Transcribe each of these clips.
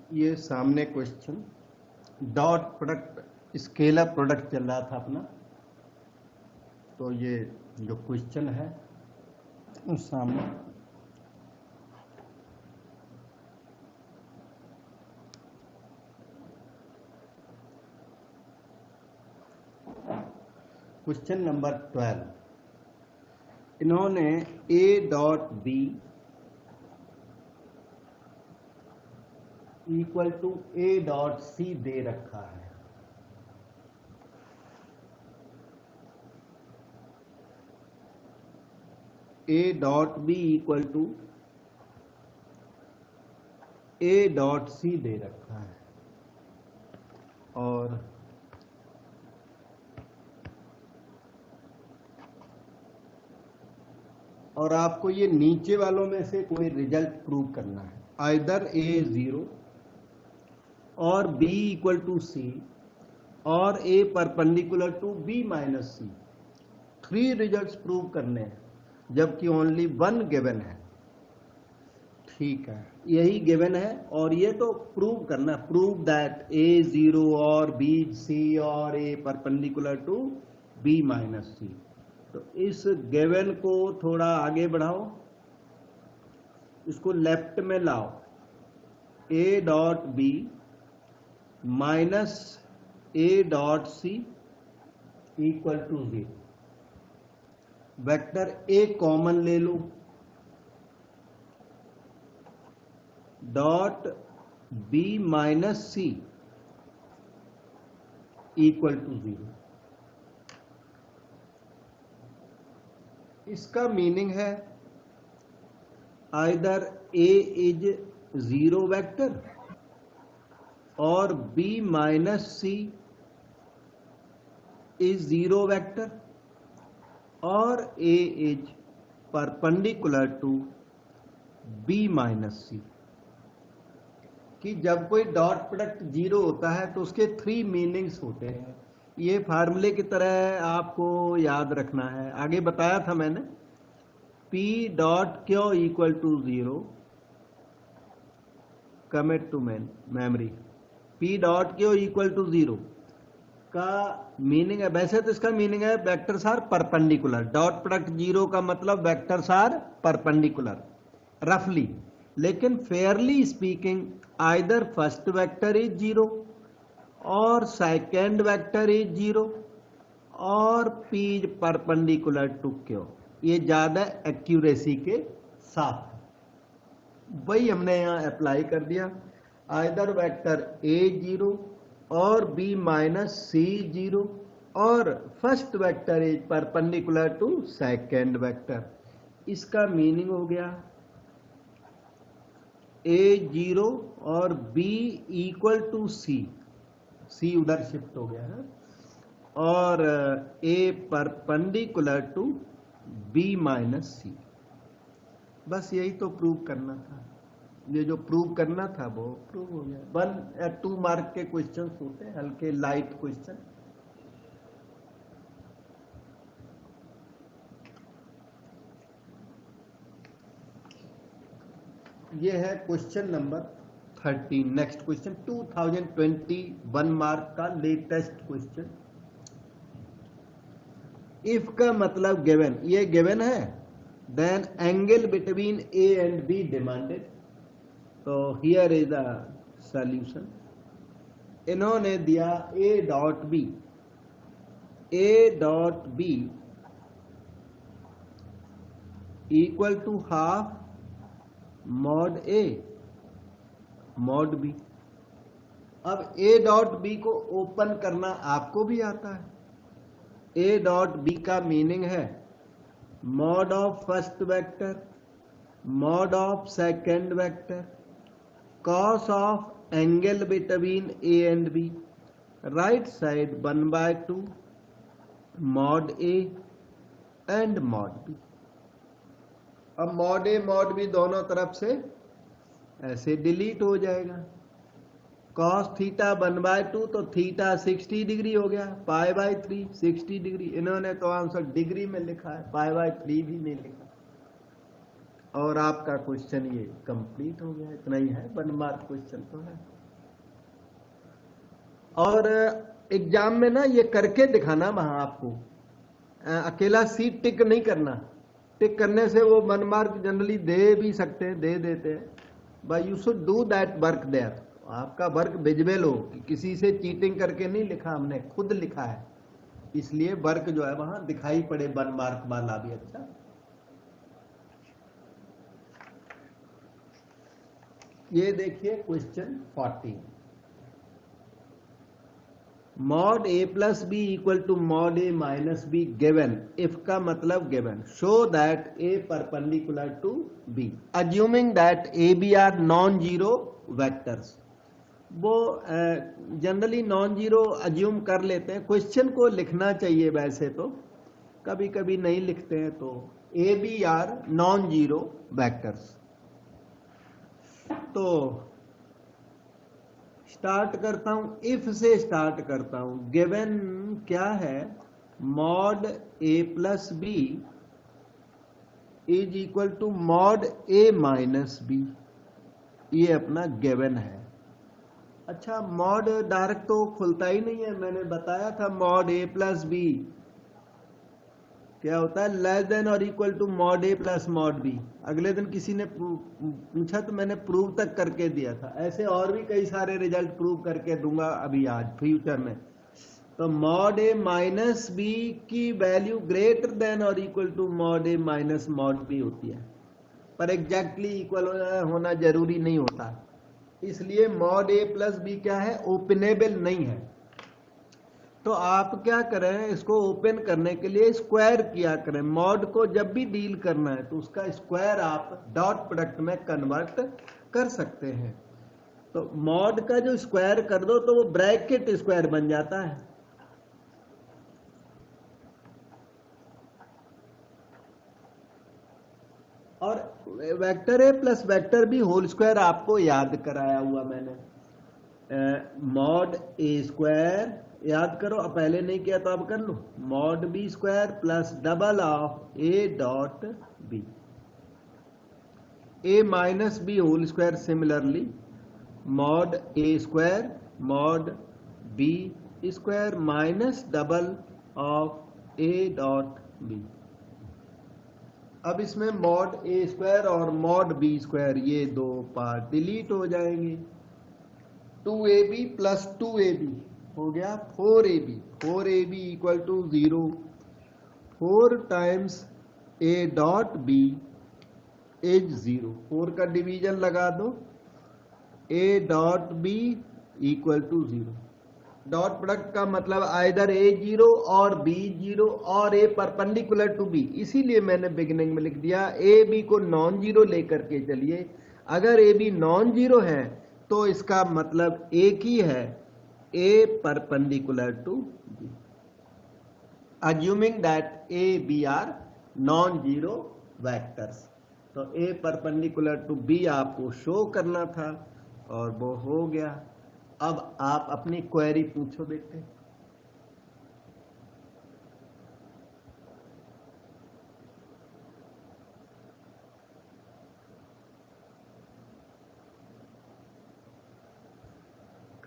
ये सामने question dot product scalar product चल रहा था अपना, तो ये जो क्वेश्चन है उस सामने क्वेश्चन नंबर 12, इन्होंने A dot B equal to A dot C दे रखा है। A dot B equal to A dot C दे रखा है और आपको ये नीचे वालों में से कोई रिजल्ट प्रूव करना है, आइदर A 0 और B इक्वल टू C और A perpendicular to B minus C। 3 results prove करने हैं, जबकि ओनली 1 गिवन है। ठीक है, यही गिवन है और ये तो प्रूव करना, प्रूव दैट A 0 और B C और A perpendicular to B minus C। तो इस गिवन को थोड़ा आगे बढ़ाओ, इसको लेफ्ट में लाओ। A dot B minus A dot C equal to 0। Vector A common ले लो, dot B minus C equal to 0। इसका मीनिंग है आइदर A इज 0 वेक्टर और B minus C is 0 vector और A is perpendicular to B minus C। कि जब कोई dot product 0 होता है तो उसके 3 मीनिंग्स होते हैं। ये फार्मूले की तरह आपको याद रखना है, आगे बताया था मैंने। P dot Q equal to 0, commit to memory. P dot Q equal to 0 का मीनिंग है, वैसे तो इसका मीनिंग है vectors are perpendicular. Dot product 0 का मतलब वेक्टर्स आर परपेंडिकुलर रफली, लेकिन fairly speaking either first vector is 0 और सेकेंड वेक्टर इज 0 और P is perpendicular to Q। ये ज्यादा एक्यूरेसी के साथ वही हमने यहां अप्लाई कर दिया। आइदर वेक्टर A 0 और B माइनस C 0 और first vector is perpendicular to second vector. इसका मीनिंग हो गया A 0 और B equal to C, C उधर शिफ्ट हो गया है, और A perpendicular to B minus C। बस यही तो प्रूव करना था। ये जो प्रूव करना था वो प्रूव हो गया। 1 या 2 मार्क के क्वेश्चंस होते हैं, हल्के लाइट क्वेश्चन। ये है question number 13। Next question 2021 mark का लेटेस्ट क्वेश्चन। इफ का मतलब गिवन, ये गिवन है, then angle between A and B demanded. तो हियर इज द सॉल्यूशन। इन्होंने दिया A dot B, A dot B equal to half mod A mod B। अब A dot B को open करना आपको भी आता है। A डॉट B का मीनिंग है mod of first vector, mod of second vector, cos of angle between A and B, right side 1/2 mod A and mod B। अब मॉड A मॉड B दोनों तरफ से ऐसे डिलीट हो जाएगा। Cos theta 1/2 तो थीटा 60 डिग्री हो गया, π/3 60 डिग्री। इन्होंने तो आंसर डिग्री में लिखा है, π/3 भी नहीं लिखा। और आपका क्वेश्चन ये कंप्लीट हो गया। इतना ही है, 1 मार्क क्वेश्चन तो है। और एग्जाम में ना ये करके दिखाना वहां आपको, अकेला सीट टिक नहीं करना। टिक करने से वो 1 मार्क जनरली दे भी सकते हैं, दे देते हैं, but you should do that work there. आपका वर्क विजुअल हो कि किसी से चीटिंग करके नहीं लिखा, हमने खुद लिखा है, इसलिए वर्क जो है वहां दिखाई पड़े 1 मार्क वाला भी। अच्छा, ये देखिए question 40, mod A plus B equal to mod A minus B given, if का मतलब given, show that A perpendicular to B assuming that A B are non zero vectors. वो जनरली नॉन जीरो अज्यूम कर लेते हैं, question को लिखना चाहिए, वैसे तो कभी कभी नहीं लिखते हैं। तो A B are non zero vectors. तो स्टार्ट करता हूं, इफ से स्टार्ट करता हूं। गिवन क्या है, mod A plus B is equal to mod A minus B, ये अपना गिवन है। अच्छा, मॉड डायरेक्ट तो खुलता ही नहीं है, मैंने बताया था मॉड ए प्लस बी क्या होता है, लेस देन और equal to mod A plus mod B. अगले दिन किसी ने पूछा तो मैंने प्रूव तक करके दिया था। ऐसे और भी कई सारे रिजल्ट प्रूव करके दूंगा अभी आज फ्यूचर में। तो मॉड ए माइनस बी की वैल्यू ग्रेटर देन और equal to mod A minus mod B होती है, पर एग्जैक्टली इक्वल होना जरूरी नहीं होता। इसलिए मॉड ए प्लस बी क्या है, ओपनेबल नहीं है। तो आप क्या करें, इसको ओपन करने के लिए स्क्वायर किया करें। मॉड को जब भी डील करना है तो उसका स्क्वायर आप डॉट प्रोडक्ट में कन्वर्ट कर सकते हैं। तो मॉड का जो स्क्वायर कर दो तो वो ब्रैकेट स्क्वायर बन जाता है। और वेक्टर ए plus vector B whole square आपको याद कराया हुआ मैंने। मॉड ए स्क्वायर याद करो, अब पहले नहीं किया तो अब कर लो, mod B square plus double of A dot B, A minus B whole square. Similarly mod A square mod B square minus double of A dot B. अब इसमें मॉड ए स्क्वायर और मॉड बी स्क्वायर ये दो part delete हो जाएंगे। 2ab plus 2ab हो गया 4ab। 4ab equal to 0। 4 times a dot b is 0। 4 का डिवीजन लगा दो, a dot b equal to 0। Dot product का मतलब आइदर a 0 और b 0 और a परपेंडिकुलर टू b, इसीलिए मैंने बिगिनिंग में लिख दिया a b को नॉन जीरो लेकर के चलिए। अगर a b नॉन जीरो है तो इसका मतलब एक ही है, a perpendicular to b, assuming that a b are non zero vectors. तो a परपेंडिकुलर टू b आपको शो करना था और वो हो गया। अब आप अपनी क्वेरी पूछो बेटे।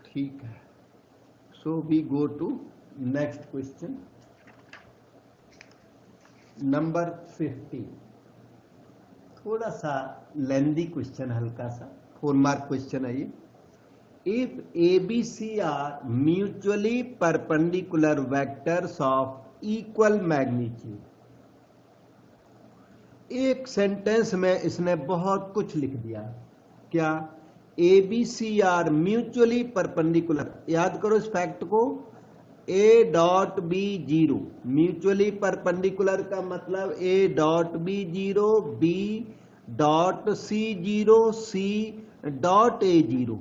ठीक है, so we go to next question number 50। थोड़ा सा लेंदी क्वेश्चन, हल्का सा 4 मार्क क्वेश्चन है ये। If A B C are mutually perpendicular vectors of equal magnitude. एक सेंटेंस में इसने बहुत कुछ लिख दिया। क्या, A B C are mutually perpendicular, याद करो इस फैक्ट को, A dot B 0, mutually perpendicular का मतलब A dot B 0, B dot C 0, C dot A 0।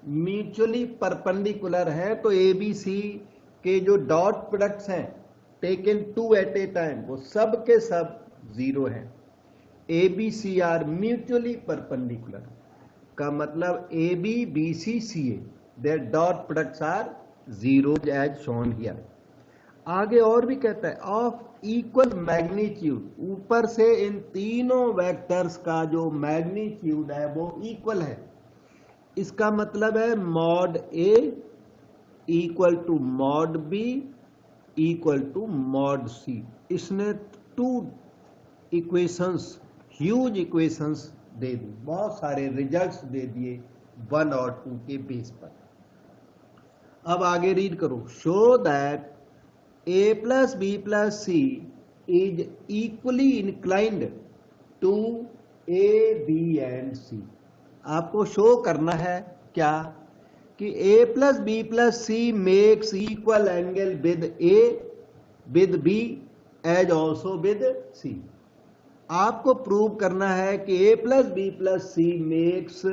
Mutually perpendicular है तो ए बी सी के जो डॉट प्रोडक्ट्स हैं टेकन 2 एट ए टाइम, वो सब के सब 0 हैं। A B C are mutually perpendicular का मतलब A B B C C A, their dot products are 0 as shown here. आगे और भी कहता है ऑफ इक्वल मैग्नीट्यूड, ऊपर से इन तीनों वेक्टर्स का जो मैग्नीट्यूड है वो इक्वल है। इसका मतलब है mod A equal to mod B equal to mod C. इसने 2 इक्वेशंस, ह्यूज इक्वेशंस दे दी, बहुत सारे रिजल्ट्स दे दिए 1 और 2 के बेस पर। अब आगे रीड करो। Show that A plus B plus C is equally inclined to A B and C. आपको शो करना है क्या कि A plus B plus C makes equal angle with A with B as also with C. आपको prove करना है कि A plus B plus C makes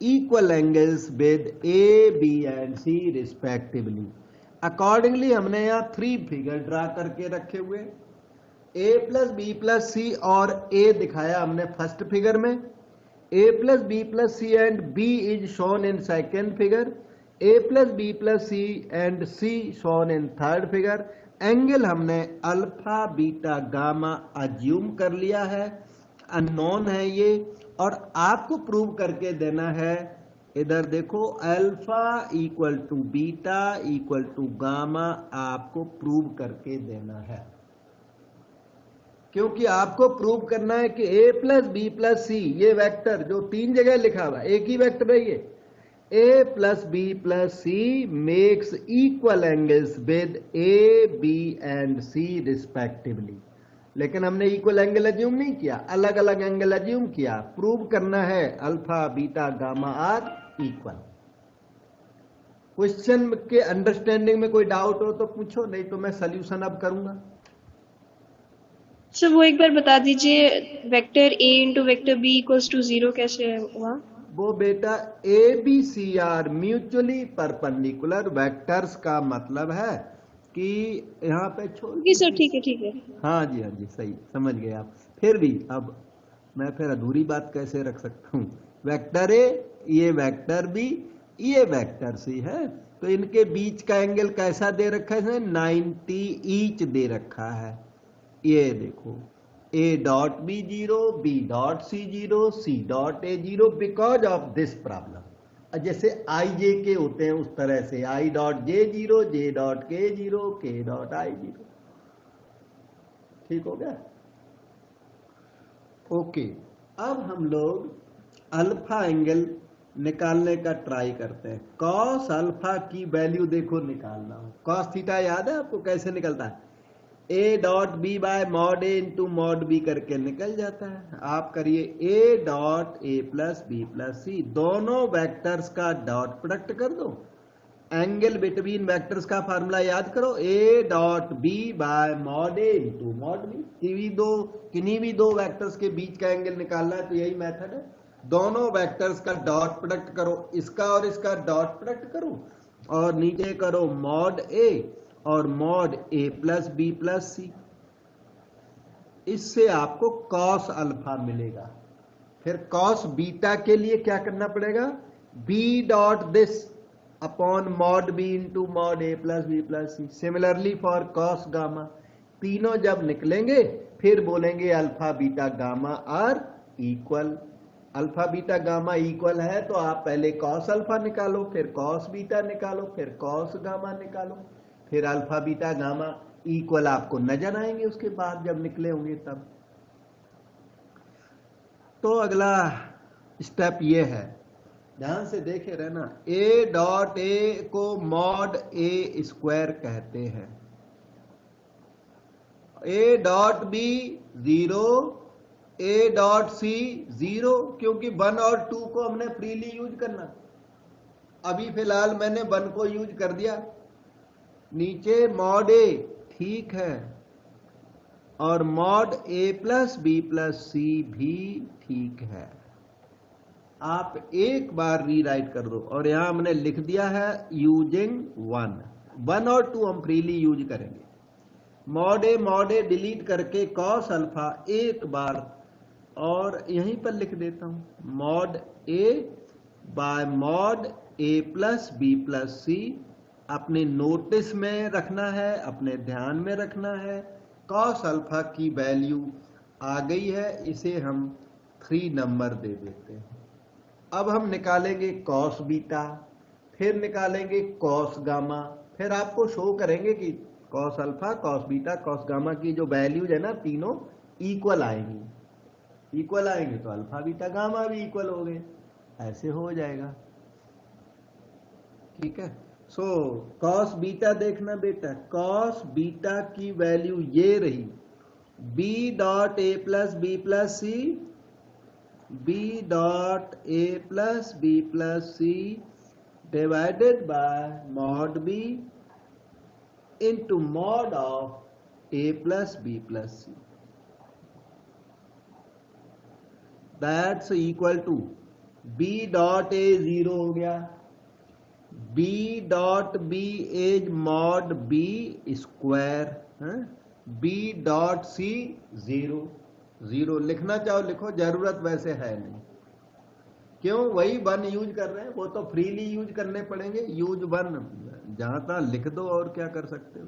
equal angles with A B and C respectively. Accordingly हमने यहां 3 figure draw करके रखे हुए। ए plus B plus C और ए दिखाया हमने फर्स्ट फिगर में, A plus B plus C and B is shown in second figure, A plus B plus C and C shown in third figure. Angle हमने alpha beta gamma assume कर लिया है, unknown है ये, और आपको prove करके देना है। इधर देखो, alpha equal to beta equal to gamma आपको प्रूव करके देना है, क्योंकि आपको प्रूव करना है कि a प्लस बी प्लस सी, ये वेक्टर जो 3 जगह लिखा हुआ एक ही वेक्टर है, ये a plus B plus C makes equal angles with A B and C respectively. लेकिन हमने इक्वल एंगल अज्यूम नहीं किया, अलग अलग एंगल अज्यूम किया। प्रूव करना है alpha beta gamma are equal. Question के अंडरस्टैंडिंग में कोई डाउट हो तो पूछो, नहीं तो मैं सोल्यूशन अब करूंगा। सर वो एक बार बता दीजिए, vector a into vector b equals to 0 कैसे हुआ? वो बेटा A B C are mutually perpendicular vectors का मतलब है कि यहाँ पे जी सर, ठीक है। हाँ जी सही समझ गए आप। फिर भी अब मैं फिर अधूरी बात कैसे रख सकता हूँ। वेक्टर ए, ये वेक्टर बी, ये वेक्टर सी है, तो इनके बीच का एंगल कैसा दे रखा है? 90 ईच दे रखा है। ये देखो, a dot B 0, b dot C 0, c dot a 0 because of this problem. जैसे आई जे के होते हैं उस तरह से i dot J 0, j dot के 0, k डॉट i 0। ठीक हो गया? ओके, अब हम लोग अल्फा एंगल निकालने का ट्राई करते हैं। कॉस अल्फा की वैल्यू देखो निकालना हो। कॉस थीटा याद है आपको कैसे निकलता है? A dot B by mod A into mod B करके निकल जाता है। आप करिए A dot A plus B plus C, दोनों वेक्टर्स का डॉट प्रोडक्ट कर दो। एंगल बिटवीन वेक्टर्स का फार्मूला याद करो, A dot B by mod A into mod B. किन्हीं भी दो वेक्टर्स के बीच का एंगल निकालना है तो यही मेथड है। दोनों वेक्टर्स का डॉट प्रोडक्ट करो, इसका और इसका डॉट प्रोडक्ट करो, और नीचे करो मॉड ए और मॉड ए प्लस बी प्लस सी। इससे आपको कॉस अल्फा मिलेगा। फिर कॉस बीटा के लिए क्या करना पड़ेगा? B dot this upon mod B into mod A plus B plus C. Similarly for cos gamma, तीनों जब निकलेंगे फिर बोलेंगे alpha beta gamma are equal. Alpha beta gamma equal है तो आप पहले कॉस अल्फा निकालो, फिर कॉस बीटा निकालो, फिर कॉस गामा निकालो, फिर अल्फा बीटा गामा इक्वल आपको नजर आएंगे उसके बाद जब निकले होंगे तब। तो अगला स्टेप ये है, ध्यान से देखे रहना। ए डॉट ए को मॉड ए स्क्वायर कहते हैं, A dot B 0, A dot C 0, क्योंकि 1 और 2 को हमने फ्रीली यूज करना। अभी फिलहाल मैंने 1 को यूज कर दिया। नीचे मॉड ए ठीक है, और मॉड ए प्लस बी प्लस सी भी ठीक है। आप एक बार रीराइट कर दो, और यहां हमने लिख दिया है यूजिंग 1 और 2 हम फ्रीली यूज करेंगे। मॉड ए डिलीट करके कॉस अल्फा एक बार और यहीं पर लिख देता हूं, mod A by mod A plus B plus C. अपने नोटिस में रखना है, अपने ध्यान में रखना है। कॉस अल्फा की वैल्यू आ गई है, इसे हम 3 नंबर दे देते हैं। अब हम निकालेंगे कॉस बीटा, फिर निकालेंगे कॉस गामा, फिर आपको शो करेंगे कि cos alpha, cos beta, cos gamma की जो वैल्यूज है ना तीनों इक्वल आएंगी। इक्वल आएंगे तो अल्फा बीटा गामा भी इक्वल हो गए, ऐसे हो जाएगा। ठीक है। सो कॉस बीटा देखना बेटा, कॉस बीटा की वैल्यू ये रही B dot A plus B plus C, B dot A plus B plus C divided by mod B into mod of a plus b plus c, that's equal to b dot a 0 हो गया, b dot b is mod b square, b dot c 0, 0 लिखना चाहो लिखो, जरूरत वैसे है नहीं। क्यों? वही वन यूज कर रहे हैं, वो तो फ्रीली यूज करने पड़ेंगे, यूज वन जहां तहां लिख दो, और क्या कर सकते हो।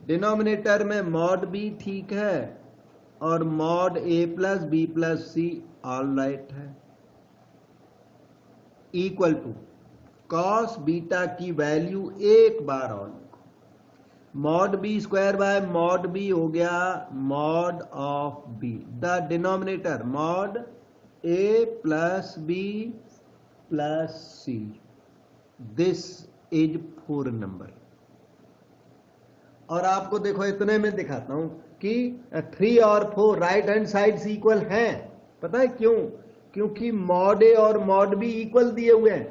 डिनोमिनेटर में मॉड बी ठीक है और मॉड ए plus B plus C all right है, इक्वल टू कॉस बीटा की वैल्यू एक बार और mod B square by mod B हो गया mod of B, the denominator mod A plus B plus C, this is 4 number. और आपको देखो इतने में दिखाता हूं कि 3 और 4 राइट हैंड साइड इक्वल हैं। पता है क्यों? क्योंकि मॉड ए और मॉड बी इक्वल दिए हुए हैं,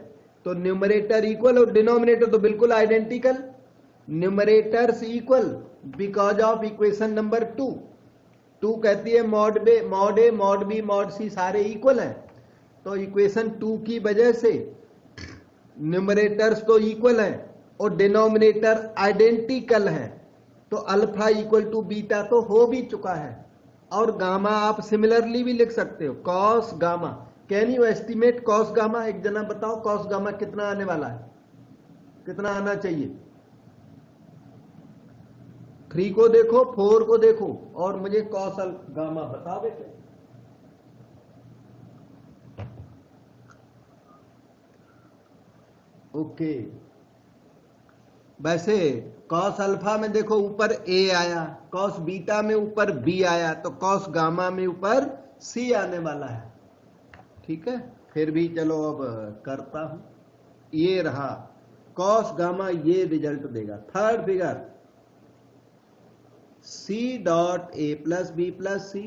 तो न्यूमरेटर इक्वल और डिनोमिनेटर तो बिल्कुल identical, numerators equal because of equation number 2। 2 कहती है मॉड ए मॉड बी मॉड सी सारे इक्वल हैं, तो इक्वेशन 2 की वजह से न्यूमरेटर्स तो इक्वल हैं और डिनोमिनेटर आइडेंटिकल हैं, तो अल्फा इक्वल टू बीटा तो हो भी चुका है। और गामा आप सिमिलरली भी लिख सकते हो, cos gamma. Can you estimate cos gamma? एक जना बताओ कॉस गामा कितना आने वाला है, कितना आना चाहिए? 3 को देखो, 4 को देखो और मुझे कॉस गामा बताओ बेटे। ओके, वैसे कॉस अल्फा में देखो ऊपर ए आया, कॉस बीटा में ऊपर बी आया, तो कॉस गामा में ऊपर सी आने वाला है। ठीक है, फिर भी चलो अब करता हूं। ये रहा कॉस गामा, ये रिजल्ट देगा। Third figure C dot A plus B plus C,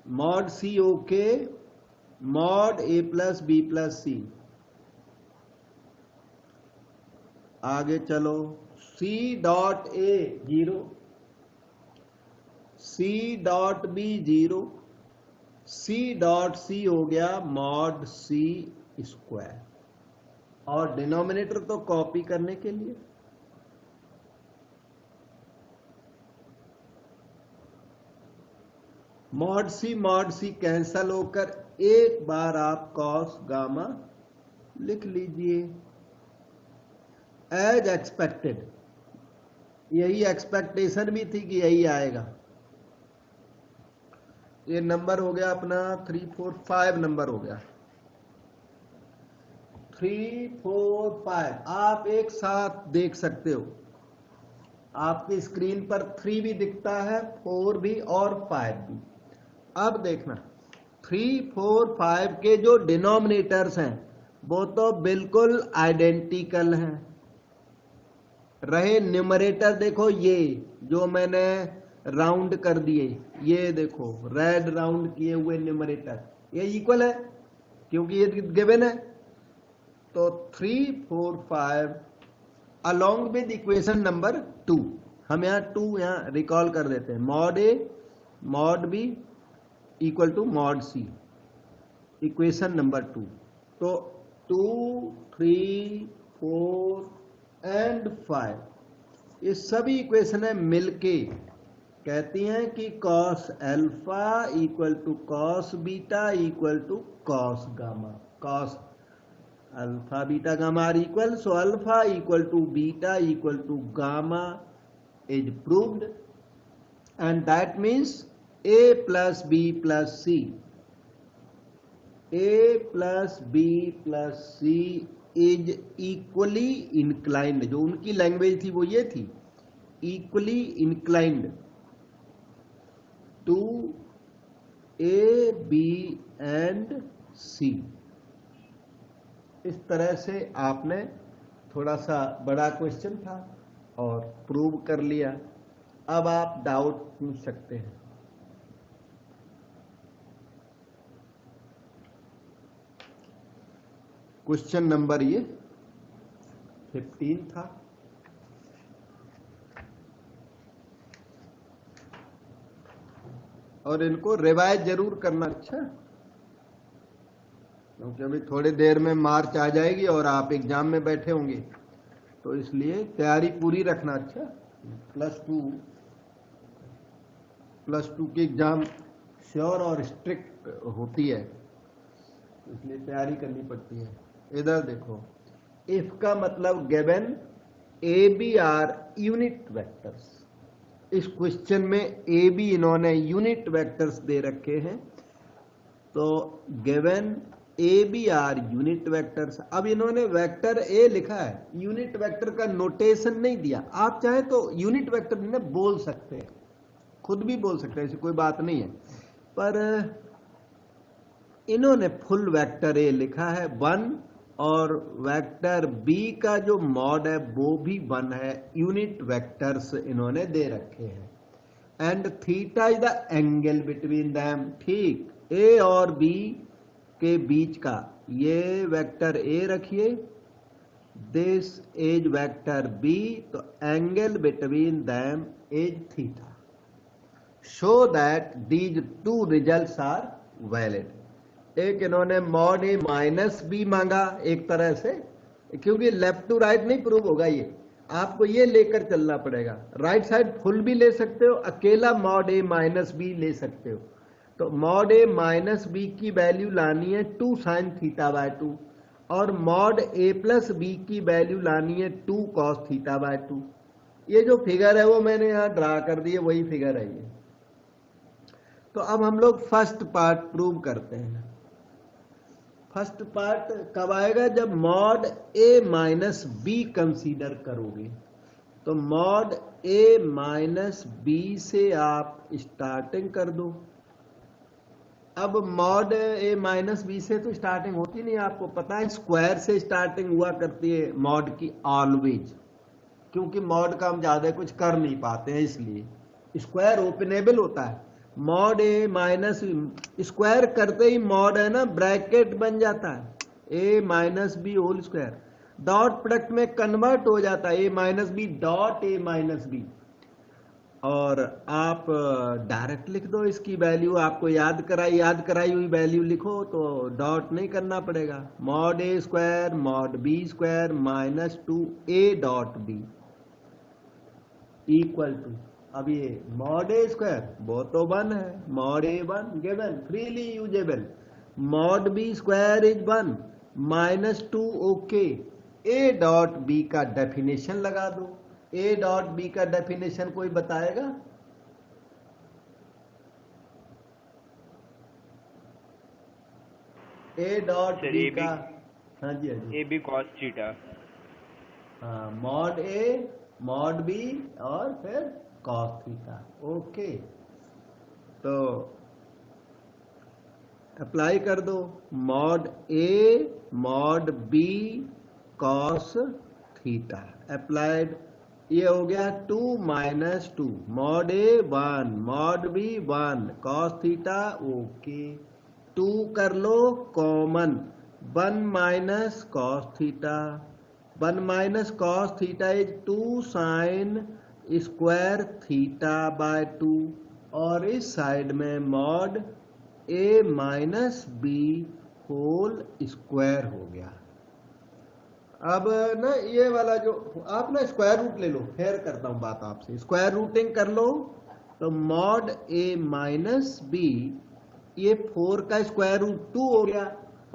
mod C okay, mod A plus B plus C. आगे चलो, C dot A 0, C dot B 0, C dot C हो गया मॉड सी स्क्वायर, और denominator तो copy करने के लिए mod सी cancel होकर एक बार आप कॉस गामा लिख लीजिए एज एक्सपेक्टेड। यही एक्सपेक्टेशन भी थी कि यही आएगा। ये नंबर हो गया अपना 3 4 5 नंबर हो गया, 3 4 5 आप एक साथ देख सकते हो। आपकी स्क्रीन पर 3 भी दिखता है, 4 भी और 5 भी। अब देखना 3 4 5 के जो डिनोमिनेटर्स हैं वो तो बिल्कुल आइडेंटिकल हैं। रहे न्यूमरेटर, देखो ये जो मैंने राउंड कर दिए, ये देखो रेड राउंड किए हुए न्यूमरेटर, ये इक्वल है क्योंकि ये गिवन है। तो 3 4 5 अलोंग विद इक्वेशन नंबर 2, हम यहाँ 2 यहाँ रिकॉल कर देते हैं, mod A mod B equal to mod C, equation number 2। तो 2 3 4 एंड 5 ये सभी इक्वेशन है मिलके कहती हैं कि cos alpha equal to cos beta equal to cos gamma. Cos alpha beta gamma are equal, so alpha equal to beta equal to gamma is proved, and that means a plus b plus c, a plus b plus c is equally inclined. जो उनकी language थी वो ये थी, equally inclined to a, b and c. इस तरह से आपने थोड़ा सा बड़ा क्वेश्चन था और प्रूव कर लिया. अब आप डाउट पूछ सकते हैं. क्वेश्चन नंबर ये 15 था. और इनको रिवाइज जरूर करना. अच्छा, क्योंकि अभी थोड़ी देर में मार्च आ जाएगी और आप एग्जाम में बैठे होंगे, तो इसलिए तैयारी पूरी रखना. अच्छा, प्लस टू की एग्जाम श्योर और स्ट्रिक्ट होती है, इसलिए तैयारी करनी पड़ती है. इधर देखो, इफ का मतलब given a B are unit vectors. इस क्वेश्चन में ए बी इन्होंने यूनिट वेक्टर्स दे रखे हैं, तो given a B are unit vectors. अब इन्होंने वेक्टर ए लिखा है, यूनिट वेक्टर का नोटेशन नहीं दिया. आप चाहे तो यूनिट वेक्टर ने बोल सकते हैं, खुद भी बोल सकते हैं, ऐसी कोई बात नहीं है, पर इन्होंने फुल वेक्टर ए लिखा है 1, और वेक्टर बी का जो मॉड है वो भी 1 है. यूनिट वेक्टर्स इन्होंने दे रखे हैं. And theta is the angle between them. ठीक, ए और बी के बीच का ये वेक्टर ए रखिए, दिस इज वेक्टर बी, तो angle between them is theta. Show that these two results are valid. एक इन्होंने मॉड ए माइनस बी मांगा एक तरह से, क्योंकि लेफ्ट टू राइट नहीं प्रूव होगा, ये आपको ये लेकर चलना पड़ेगा. राइट साइड फुल भी ले सकते हो, अकेला मॉड ए माइनस बी ले सकते हो. तो मॉड ए माइनस बी की वैल्यू लानी है 2 साइन थीटा बाय 2, और मॉड ए प्लस बी की वैल्यू लानी है 2 कॉस थीटा बाय 2. ये जो फिगर है वो मैंने यहां ड्रा कर दी है, वही फिगर है ये. तो अब हम लोग फर्स्ट पार्ट प्रूव करते हैं. फर्स्ट पार्ट कब आएगा? जब मॉड ए माइनस बी कंसीडर करोगे. तो मॉड ए माइनस बी से आप स्टार्टिंग कर दो. अब मॉड ए माइनस बी से तो स्टार्टिंग होती नहीं, आपको पता है, स्क्वायर से स्टार्टिंग हुआ करती है मॉड की ऑलवेज, क्योंकि मॉड का हम ज्यादा कुछ कर नहीं पाते हैं, इसलिए स्क्वायर ओपनेबल होता है. मॉड ए माइनस स्क्वायर करते ही मॉड है ना, ब्रैकेट बन जाता है, A minus B whole square, dot product में कन्वर्ट हो जाता है, A minus B dot A minus B. और आप डायरेक्ट लिख दो इसकी वैल्यू, आपको याद कराई हुई वैल्यू लिखो, तो डॉट नहीं करना पड़ेगा. Mod A square mod B square minus 2a dot b equal to, अब ये मॉड ए स्क्वायर वो तो 1 है, mod A 1 given freely usable, mod B square is 1 minus 2 okay. A dot b का डेफिनेशन लगा दो. ए डॉट बी का definition कोई बताएगा? ए डॉट बी का, हाँ जी, हाँ जी, ए बी कॉस थीटा. हाँ, मॉड ए मॉड बी और फिर कॉस थीटा. ओके, तो अप्लाई कर दो. मॉड ए mod B cos theta applied. ये हो गया 2 माइनस 2, मॉड ए 1 mod B 1 cos theta. Okay, 2 कर लो common, 1 minus cos theta. 1 minus cos theta is 2 sine square theta by 2, और इस साइड में मॉड ए माइनस बी होल स्क्वायर हो गया. अब ना ये वाला जो आप ना स्क्वायर रूट ले लो, फिर करता हूं बात आपसे, स्क्वायर रूटिंग कर लो. तो मॉड ए माइनस बी, ये 4 का स्क्वायर रूट 2 हो गया,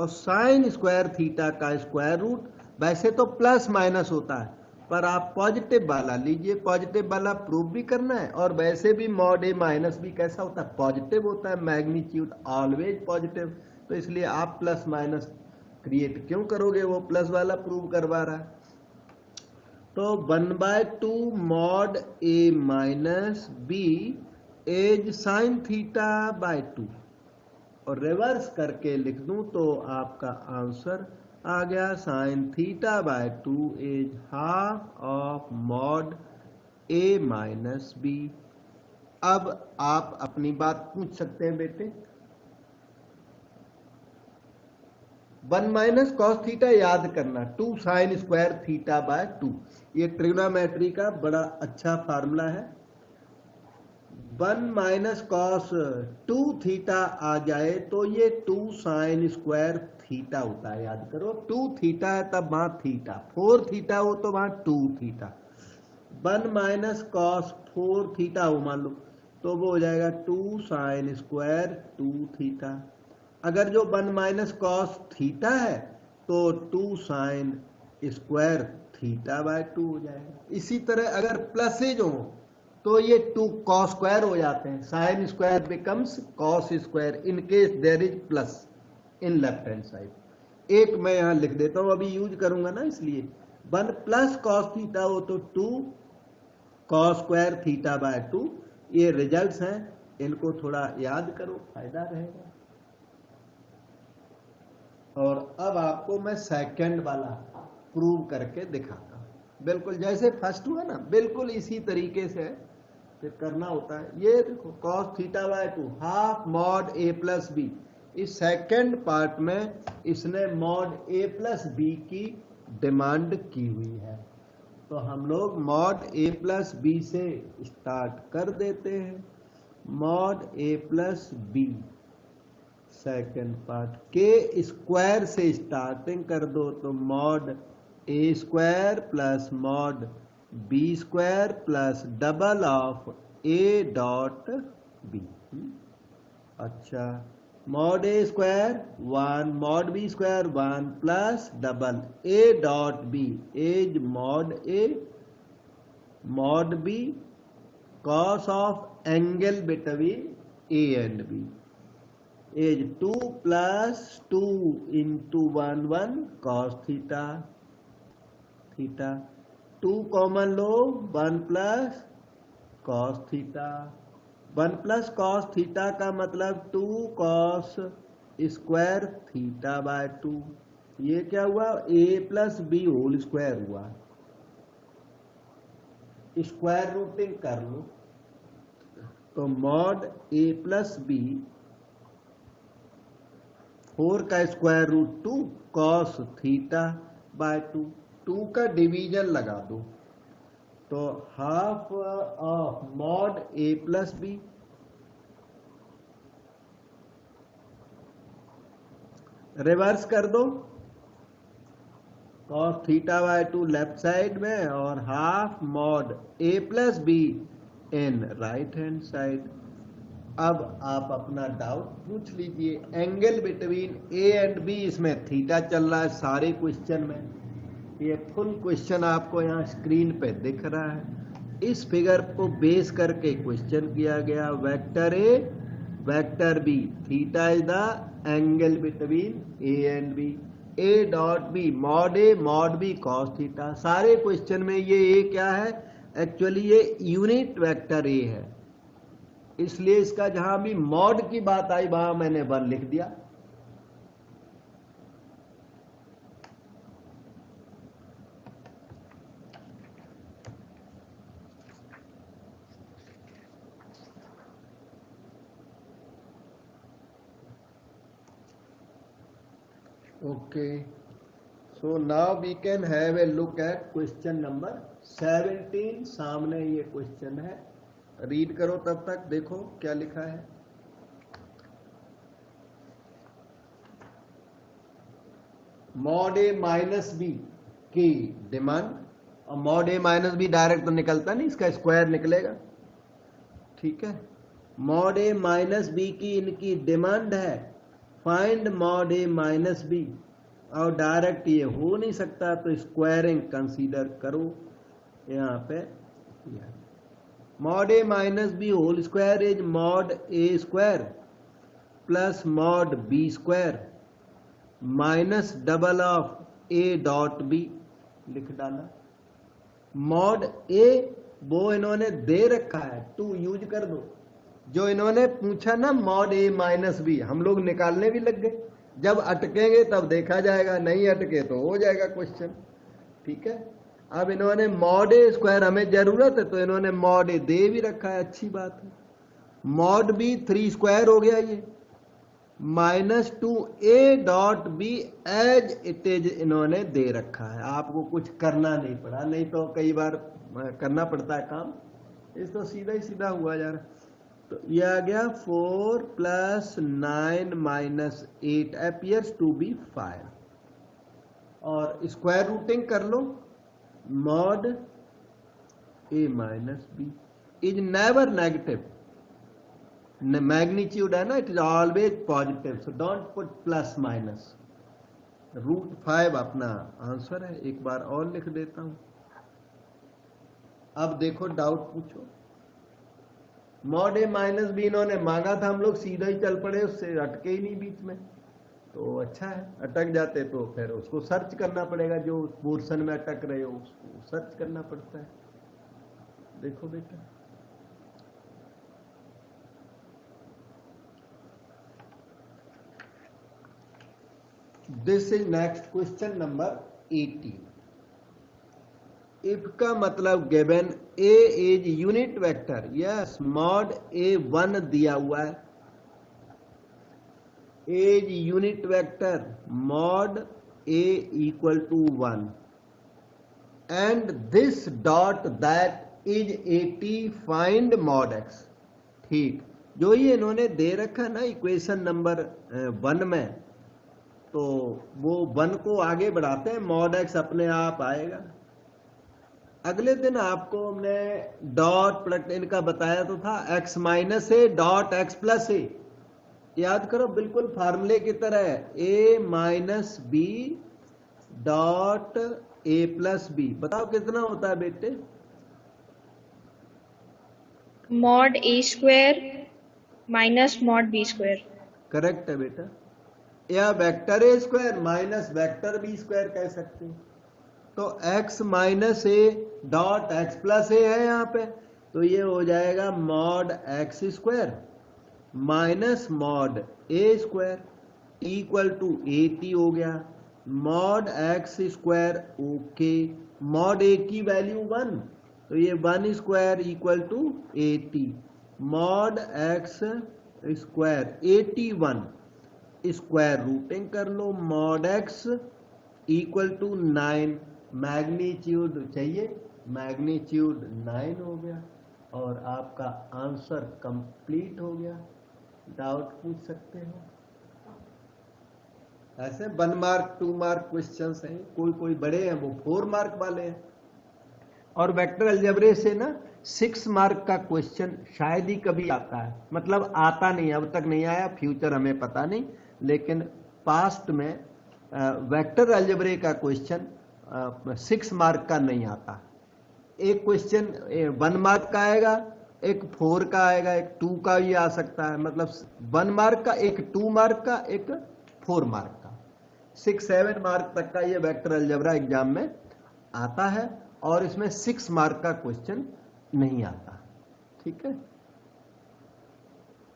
और साइन स्क्वायर थीटा का स्क्वायर रूट, वैसे तो प्लस माइनस होता है, पर आप पॉजिटिव वाला लीजिए, पॉजिटिव वाला प्रूव भी करना है। और वैसे भी मॉड ए माइनस बी कैसा होता है, पॉजिटिव होता है, मैग्नीट्यूड ऑलवेज पॉजिटिव, तो इसलिए आप प्लस माइनस क्रिएट क्यों करोगे, वो प्लस वाला प्रूव करवा रहा है। तो 1/2 mod A minus b as sine theta by 2, और रिवर्स करके लिख दूं तो आपका आंसर आ गया sine theta by 2 is half of mod A minus b. अब आप अपनी बात पूछ सकते हैं बेटे। 1 माइनस कॉस थीटा याद करना, 2 साइन स्क्वायर थीटा बाय 2, ये ट्रिग्नोमेट्री का बड़ा अच्छा फार्मूला है। 1 माइनस कॉस 2 थीटा आ जाए तो ये 2 साइन स्क्वायर थीटा होता है, याद करो। 2 थीटा है तब वहां थीटा, 4 थीटा हो तो वहां 2 थीटा। 1 माइनस कॉस 4 थीटा हो मान लो, तो वो हो जाएगा 2 साइन स्क्वायर 2 थीटा। अगर जो 1 माइनस कॉस थीटा है तो 2 साइन स्क्वायर थीटा बाय 2 हो जाएगा। इसी तरह अगर प्लसेज हो तो ये 2 कॉस स्क्वायर हो जाते हैं, sine square becomes cos square in case there is plus in left hand side. एक मैं यहां लिख देता हूं, अभी यूज करूंगा ना, इसलिए 1 प्लस कॉस थीटा हो तो 2 कॉस स्क्वायर थीटा बाय 2। ये रिजल्ट्स हैं, इनको थोड़ा याद करो, फायदा रहेगा। और अब आपको मैं सेकंड वाला प्रूव करके दिखाता हूं, बिल्कुल जैसे फर्स्ट हुआ ना, बिल्कुल इसी तरीके से फिर करना होता है। ये देखो cos theta by 2 half mod A plus b, इस सेकंड पार्ट में इसने मॉड ए प्लस बी की डिमांड की हुई है, तो हम लोग मॉड ए प्लस बी से स्टार्ट कर देते हैं। मॉड ए प्लस बी सेकंड पार्ट के स्क्वायर से स्टार्टिंग कर दो, तो mod A square plus mod B square plus double of A dot b. अच्छा, mod A square 1 mod B square 1 plus double A dot b as mod B cos of angle between A and b as 2 plus 2 into 1 1 cos theta theta, 2 common लो 1 plus cos theta. 1 plus cos theta का मतलब 2 cos square theta by 2। ये क्या हुआ, a plus b whole square हुआ, square rooting कर लो, तो मॉड ए प्लस बी 4 का square root 2 cos theta by 2, 2 का डिवीजन लगा दो, तो half of mod A plus b reverse कर दो, cos theta by 2 left side में और half mod A plus b in right hand side. अब आप अपना डाउट पूछ लीजिए। Angle between A and B, इसमें थीटा चल रहा है सारे क्वेश्चन में, ये फुल क्वेश्चन आपको यहाँ स्क्रीन पे दिख रहा है। इस फिगर को बेस करके क्वेश्चन किया गया, vector a vector b, theta is the angle between A and b, a dot b mod A mod B cos theta. सारे क्वेश्चन में ये ए क्या है, एक्चुअली ये यूनिट वेक्टर ए है, इसलिए इसका जहां भी मॉड की बात आई वहां मैंने 1 लिख दिया। Okay, so now we can have a look at question number 17। सामने ये क्वेश्चन है, रीड करो तब तक, देखो क्या लिखा है। मॉड ए माइनस बी की डिमांड, और मॉड ए माइनस बी डायरेक्ट तो निकलता नहीं, इसका स्क्वायर निकलेगा, ठीक है। मॉड ए माइनस बी की इनकी डिमांड है, फाइंड मॉड ए माइनस बी, और डायरेक्ट ये हो नहीं सकता तो स्क्वायरिंग कंसीडर करो। यहाँ पे mod A minus B whole square is mod A square plus mod B square minus double of A dot b लिख डाला। मॉड ए वो इन्होंने दे रखा है, टू यूज कर दो। जो इन्होंने पूछा ना मॉड ए माइनस बी, हम लोग निकालने भी लग गए। जब अटकेंगे तब देखा जाएगा, नहीं अटके तो हो जाएगा क्वेश्चन। ठीक है, अब इन्होंने मॉड ए स्क्वायर हमें जरूरत है तो इन्होंने मॉड ए दे भी रखा है, अच्छी बात है। मॉड बी 3 स्क्वायर हो गया ये, minus 2a dot b as it is इन्होंने दे रखा है। आपको कुछ करना नहीं पड़ा, नहीं तो कई बार करना पड़ता है काम। इस तो सीधा ही सीधा हुआ जा रहा। तो यह आ गया 4 + 9 - 8 appears to be 5। और स्क्वायर रूटिंग कर लो। Mod A minus B is never negative. Magnitude है ना, it is always positive, so don't put plus minus. √5 अपना आंसर है। एक बार और लिख देता हूं। अब देखो, डाउट पूछो। मॉड ए माइनस बी इन्होंने मांगा था, हम लोग सीधा ही चल पड़े, उससे अटके ही नहीं बीच में। तो अच्छा है, अटक जाते तो फिर उसको सर्च करना पड़ेगा। जो पोर्शन में अटक रहे हो उसको सर्च करना पड़ता है। देखो बेटा, this is next question number 18। If का मतलब given A is unit vector. Yes, mod ए 1 दिया हुआ है, is unit vector mod A equal to 1 and this dot that is 80 find mod X. ठीक, जो ये इन्होंने दे रखा ना इक्वेशन नंबर 1 में, तो वो 1 को आगे बढ़ाते हैं, मॉड एक्स अपने आप आएगा। अगले दिन आपको हमने डॉट प्रोडक्ट इनका बताया तो था, x minus A dot X plus A. याद करो, बिल्कुल फार्मूले की तरह, a minus B dot A plus B. बताओ कितना होता है बेटे? मॉड ए square minus mod B square. Correct है बेटा। या vector A square minus vector B square कह सकते हैं। तो x minus A dot X plus A है यहाँ पे, तो ये हो जाएगा mod X square minus mod A square equal to 80 हो गया। Mod X square okay, mod A की वैल्यू 1, तो ये 1 square equal to 80। Mod X square 81, square rooting कर लो। Mod X equal to 9, magnitude चाहिए, मैग्नीट्यूड 9 हो गया और आपका आंसर कंप्लीट हो गया। डाउट पूछ सकते हो। ऐसे 1 मार्क 2 मार्क क्वेश्चंस हैं, कोई बड़े हैं वो 4 मार्क वाले हैं। और वेक्टर अलजेब्रे से ना 6 मार्क का क्वेश्चन शायद ही कभी आता है, मतलब आता नहीं, अब तक नहीं आया, फ्यूचर हमें पता नहीं, लेकिन पास्ट में वेक्टर अलजेब्रे का क्वेश्चन 6 मार्क का नहीं आता। एक क्वेश्चन 1 मार्क का आएगा, एक 4 का आएगा, एक 2 का भी आ सकता है। मतलब 1 मार्क का, एक 2 मार्क का, एक 4 मार्क का, 6-7 मार्क तक का ये वेक्टर अलजेब्रा एग्जाम में आता है। और इसमें 6 मार्क का क्वेश्चन नहीं आता। ठीक है,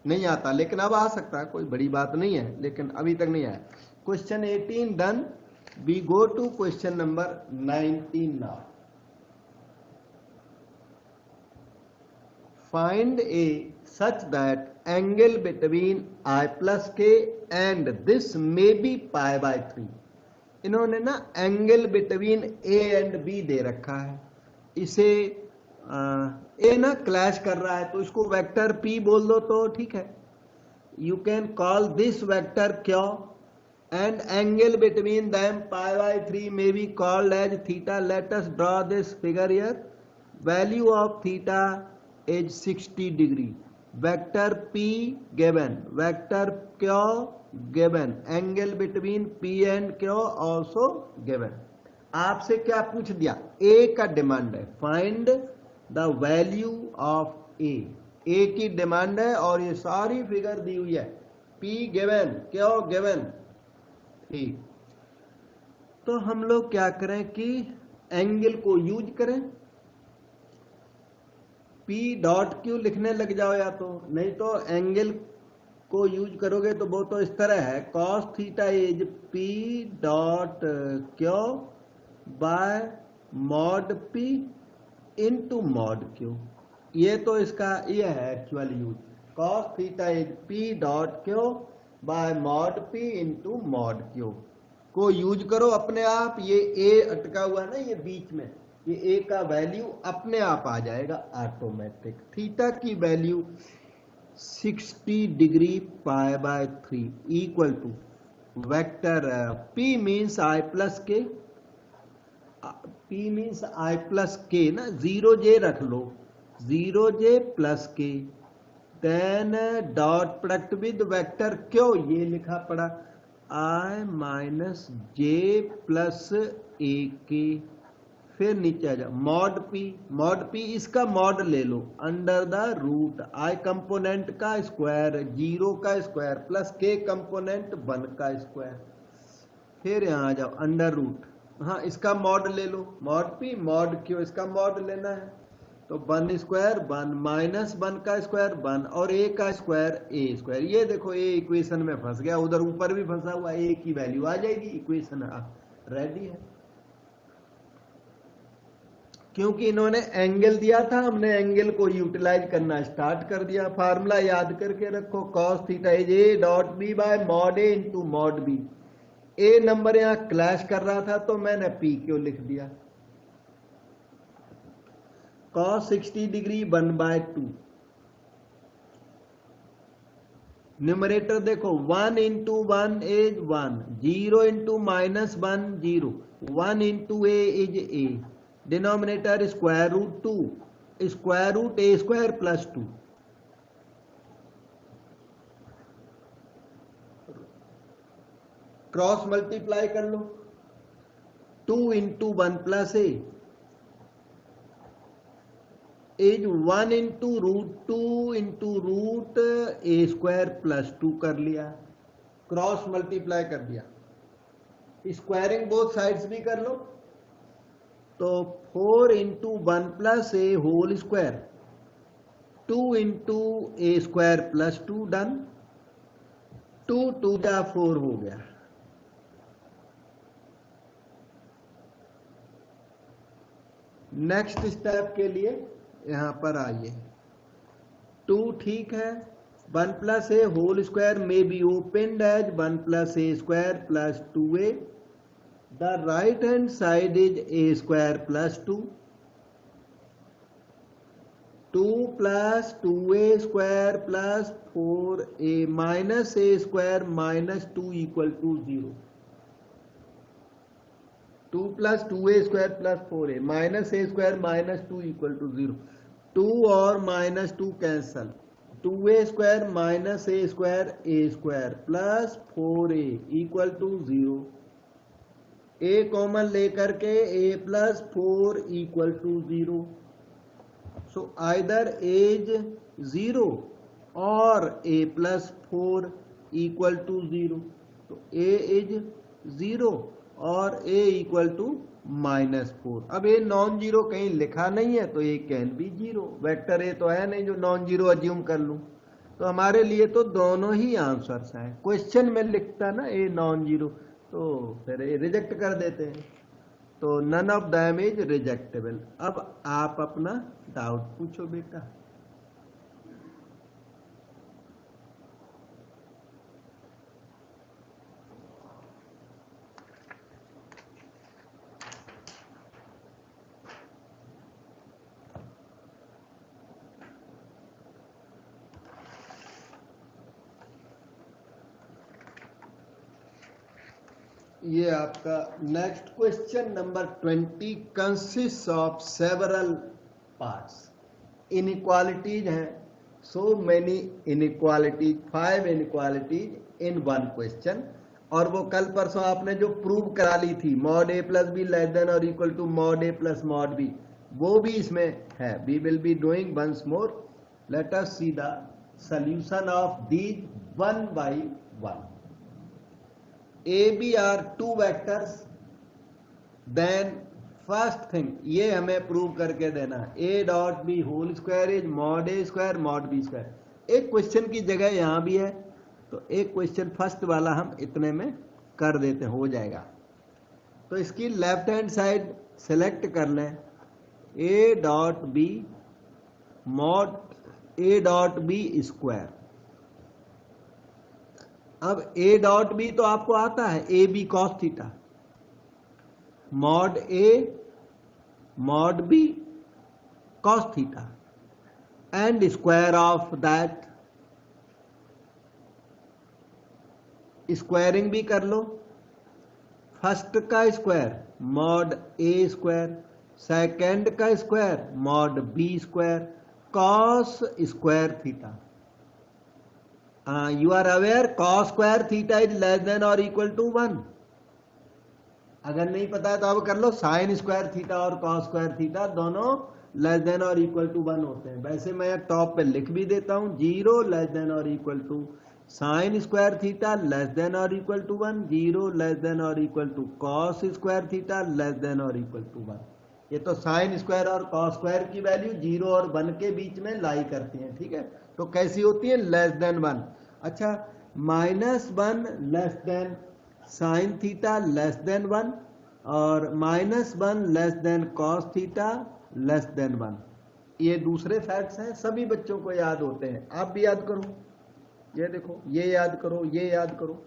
नहीं आता, लेकिन अब आ सकता है, कोई बड़ी बात नहीं है, लेकिन अभी तक नहीं आया। Question 18 done. We go to question number 19 now. Find a such that angle between I plus k and this may be π/3। इन्होंने ना angle between A and B दे रखा है। इसे ए ना क्लैश कर रहा है, तो इसको वेक्टर पी बोल दो तो ठीक है। You can call this vector Q and angle between them π/3 may be called as theta। Let us draw this figure here। Value of theta is 60 degree। Vector P given, vector Q given, angle between P and Q also given। आपसे क्या पूछ दिया, ए का demand है, find the value of ए की demand है और ये सारी फिगर दी हुई है, पी गिवन, क्यों गिवन, ठीक। तो हम लोग क्या करें कि एंगल को यूज करें, पी डॉट क्यू लिखने लग जाओ, या तो नहीं तो एंगल को यूज करोगे तो वो तो इस तरह है, cos theta is P dot Q by mod P into mod Q. ये तो इसका ये है actual use, cos theta is P dot Q by mod P into mod Q को यूज करो अपने आप। ये ए अटका हुआ है ना ये बीच में, ये ए का वैल्यू अपने आप आ जाएगा ऑटोमेटिक। थीटा की value 60 degree pi by 3 equal to vector P means I plus k, P means I plus k ना, 0j रख लो, 0j plus k, then dot product with vector क्यों, ये लिखा पड़ा I minus j plus a k, फिर नीचे आ जाओ मॉड पी इसका मॉड ले लो under the root I component का स्क्वायर 0 का स्क्वायर प्लस के कंपोनेंट 1 का स्क्वायर, फिर यहां आ जाओ अंडर रूट, हाँ इसका मॉड ले लो, मॉड पी मॉड क्यू, इसका मॉड लेना है तो 1 स्क्वायर 1 माइनस 1 का स्क्वायर 1 और ए का स्क्वायर ए स्क्वायर। ये देखो ए इक्वेशन में फंस गया, उधर ऊपर भी फंसा हुआ, ए की वैल्यू आ जाएगी, इक्वेशन रेडी है। क्योंकि इन्होंने एंगल दिया था, हमने एंगल को यूटिलाइज करना स्टार्ट कर दिया। फार्मूला याद करके रखो, cos theta is a dot B by mod A into mod B. A number यहां क्लैश कर रहा था तो मैंने पी क्यों लिख दिया, कॉस 60 डिग्री 1/2, न्यूमरेटर देखो 1 into 1 is 1, 0 into minus 1 0, 1 into a is a, denominator square root 2, square root a square plus 2, cross multiply कर लो, 2 into 1 plus a is 1 into root 2 into root a square plus 2 कर लिया, cross multiply कर दिया, squaring both sides भी कर लो तो 4 into 1 plus a whole square, 2 into A square plus 2 done, 2 2 जा 4 हो गया। नेक्स्ट स्टेप के लिए यहां पर आइए, 2 ठीक है, 1 प्लस ए होल स्क्वायर में be opened as 1 plus a square plus 2a, the right hand side is a square plus 2, 2 plus 2a square plus 4a minus a square minus 2 equal to 0, 2 plus 2a square plus 4a minus a square minus 2 equal to 0, 2 और minus 2 cancel, 2a square minus a square plus 4a equal to 0, a common लेकर के a plus 4 equal to 0, so either as 0 और a plus 4 equal to 0, तो a is 0 और a equal to -4। अब ये non zero कहीं लिखा नहीं है तो ये can be zero, vector A तो है नहीं जो नॉन जीरो अज्यूम कर लूं, तो हमारे लिए तो दोनों ही आंसर्स हैं। क्वेश्चन में लिखता ना ए नॉन जीरो तो फिर ये रिजेक्ट कर देते हैं, तो none of them is rejectable. अब आप अपना डाउट पूछो बेटा। ये आपका next question number 20 consist of several parts. Inequalities हैं, so many inequalities, 5 inequalities in one question. और वो कल परसों आपने जो प्रूव करा ली थी मॉड ए प्लस बी लेस देन और equal to mod A plus mod B, वो भी इसमें है. We will be doing once more. Let us see the solution of these one by one. A, B are two vectors. Then first thing ये हमें prove करके देना है. A dot B whole square is mod A square mod B square. एक question की जगह यहां भी है, तो एक क्वेश्चन फर्स्ट वाला हम इतने में कर देते, हो जाएगा. तो इसकी लेफ्ट हैंड साइड सेलेक्ट कर लें. A dot b mod A dot b square. अब ए डॉट बी तो आपको आता है, a B cos theta, mod A mod B cos theta and square of that. Squaring भी कर लो. फर्स्ट का स्क्वायर मॉड ए स्क्वायर, सेकेंड का square mod B square cos square theta. You are aware cos square theta is less than और equal to 1. अगर नहीं पता है तो अब कर लो. साइन स्क्वायर थीटा और कॉस स्क्वायर थीटा दोनों लेस देन और इक्वल टू 1 होते हैं. वैसे मैं टॉप पे लिख भी देता हूं, 0 लेस देन और equal to sine square theta less than और इक्वल टू 1, 0 लेस देन और equal to cos square theta less than और इक्वल टू 1. ये तो साइन स्क्वायर और कॉस स्क्वायर की वैल्यू 0 और 1 के बीच में लाई करती है. ठीक है, तो कैसी होती है? Less then 1. अच्छा, -1 less than sign theta less then 1 और -1 less than cos theta less then 1. ये दूसरे फैक्ट्स हैं, सभी बच्चों को याद होते हैं. आप भी याद करो. ये देखो, ये याद करो, ये याद करो.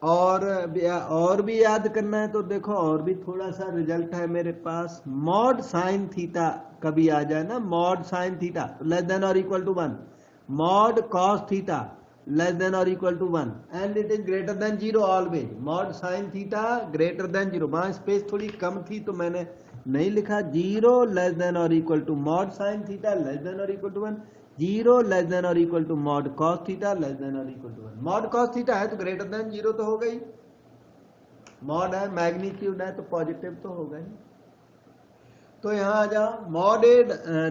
और भी याद करना है तो देखो, और भी थोड़ा सा रिजल्ट है मेरे पास. मॉड साइन थीटा कभी आ जाए ना, mod sine theta less than और equal to 1, mod cos theta less than और equal to 1 and it is greater than 0 always. Mod sine theta greater than 0. वहां स्पेस थोड़ी कम थी तो मैंने नहीं लिखा. 0 लेस देन और equal to mod sine theta less than और इक्वल टू 1, 0 लेस देन और equal to mod cos theta less than और equal to 1. Mod cos theta है तो ग्रेटर देन 0 तो हो गई. मॉड है, मैग्नीट्यूड है तो पॉजिटिव तो हो गई. तो यहां आ जाओ. मॉड ए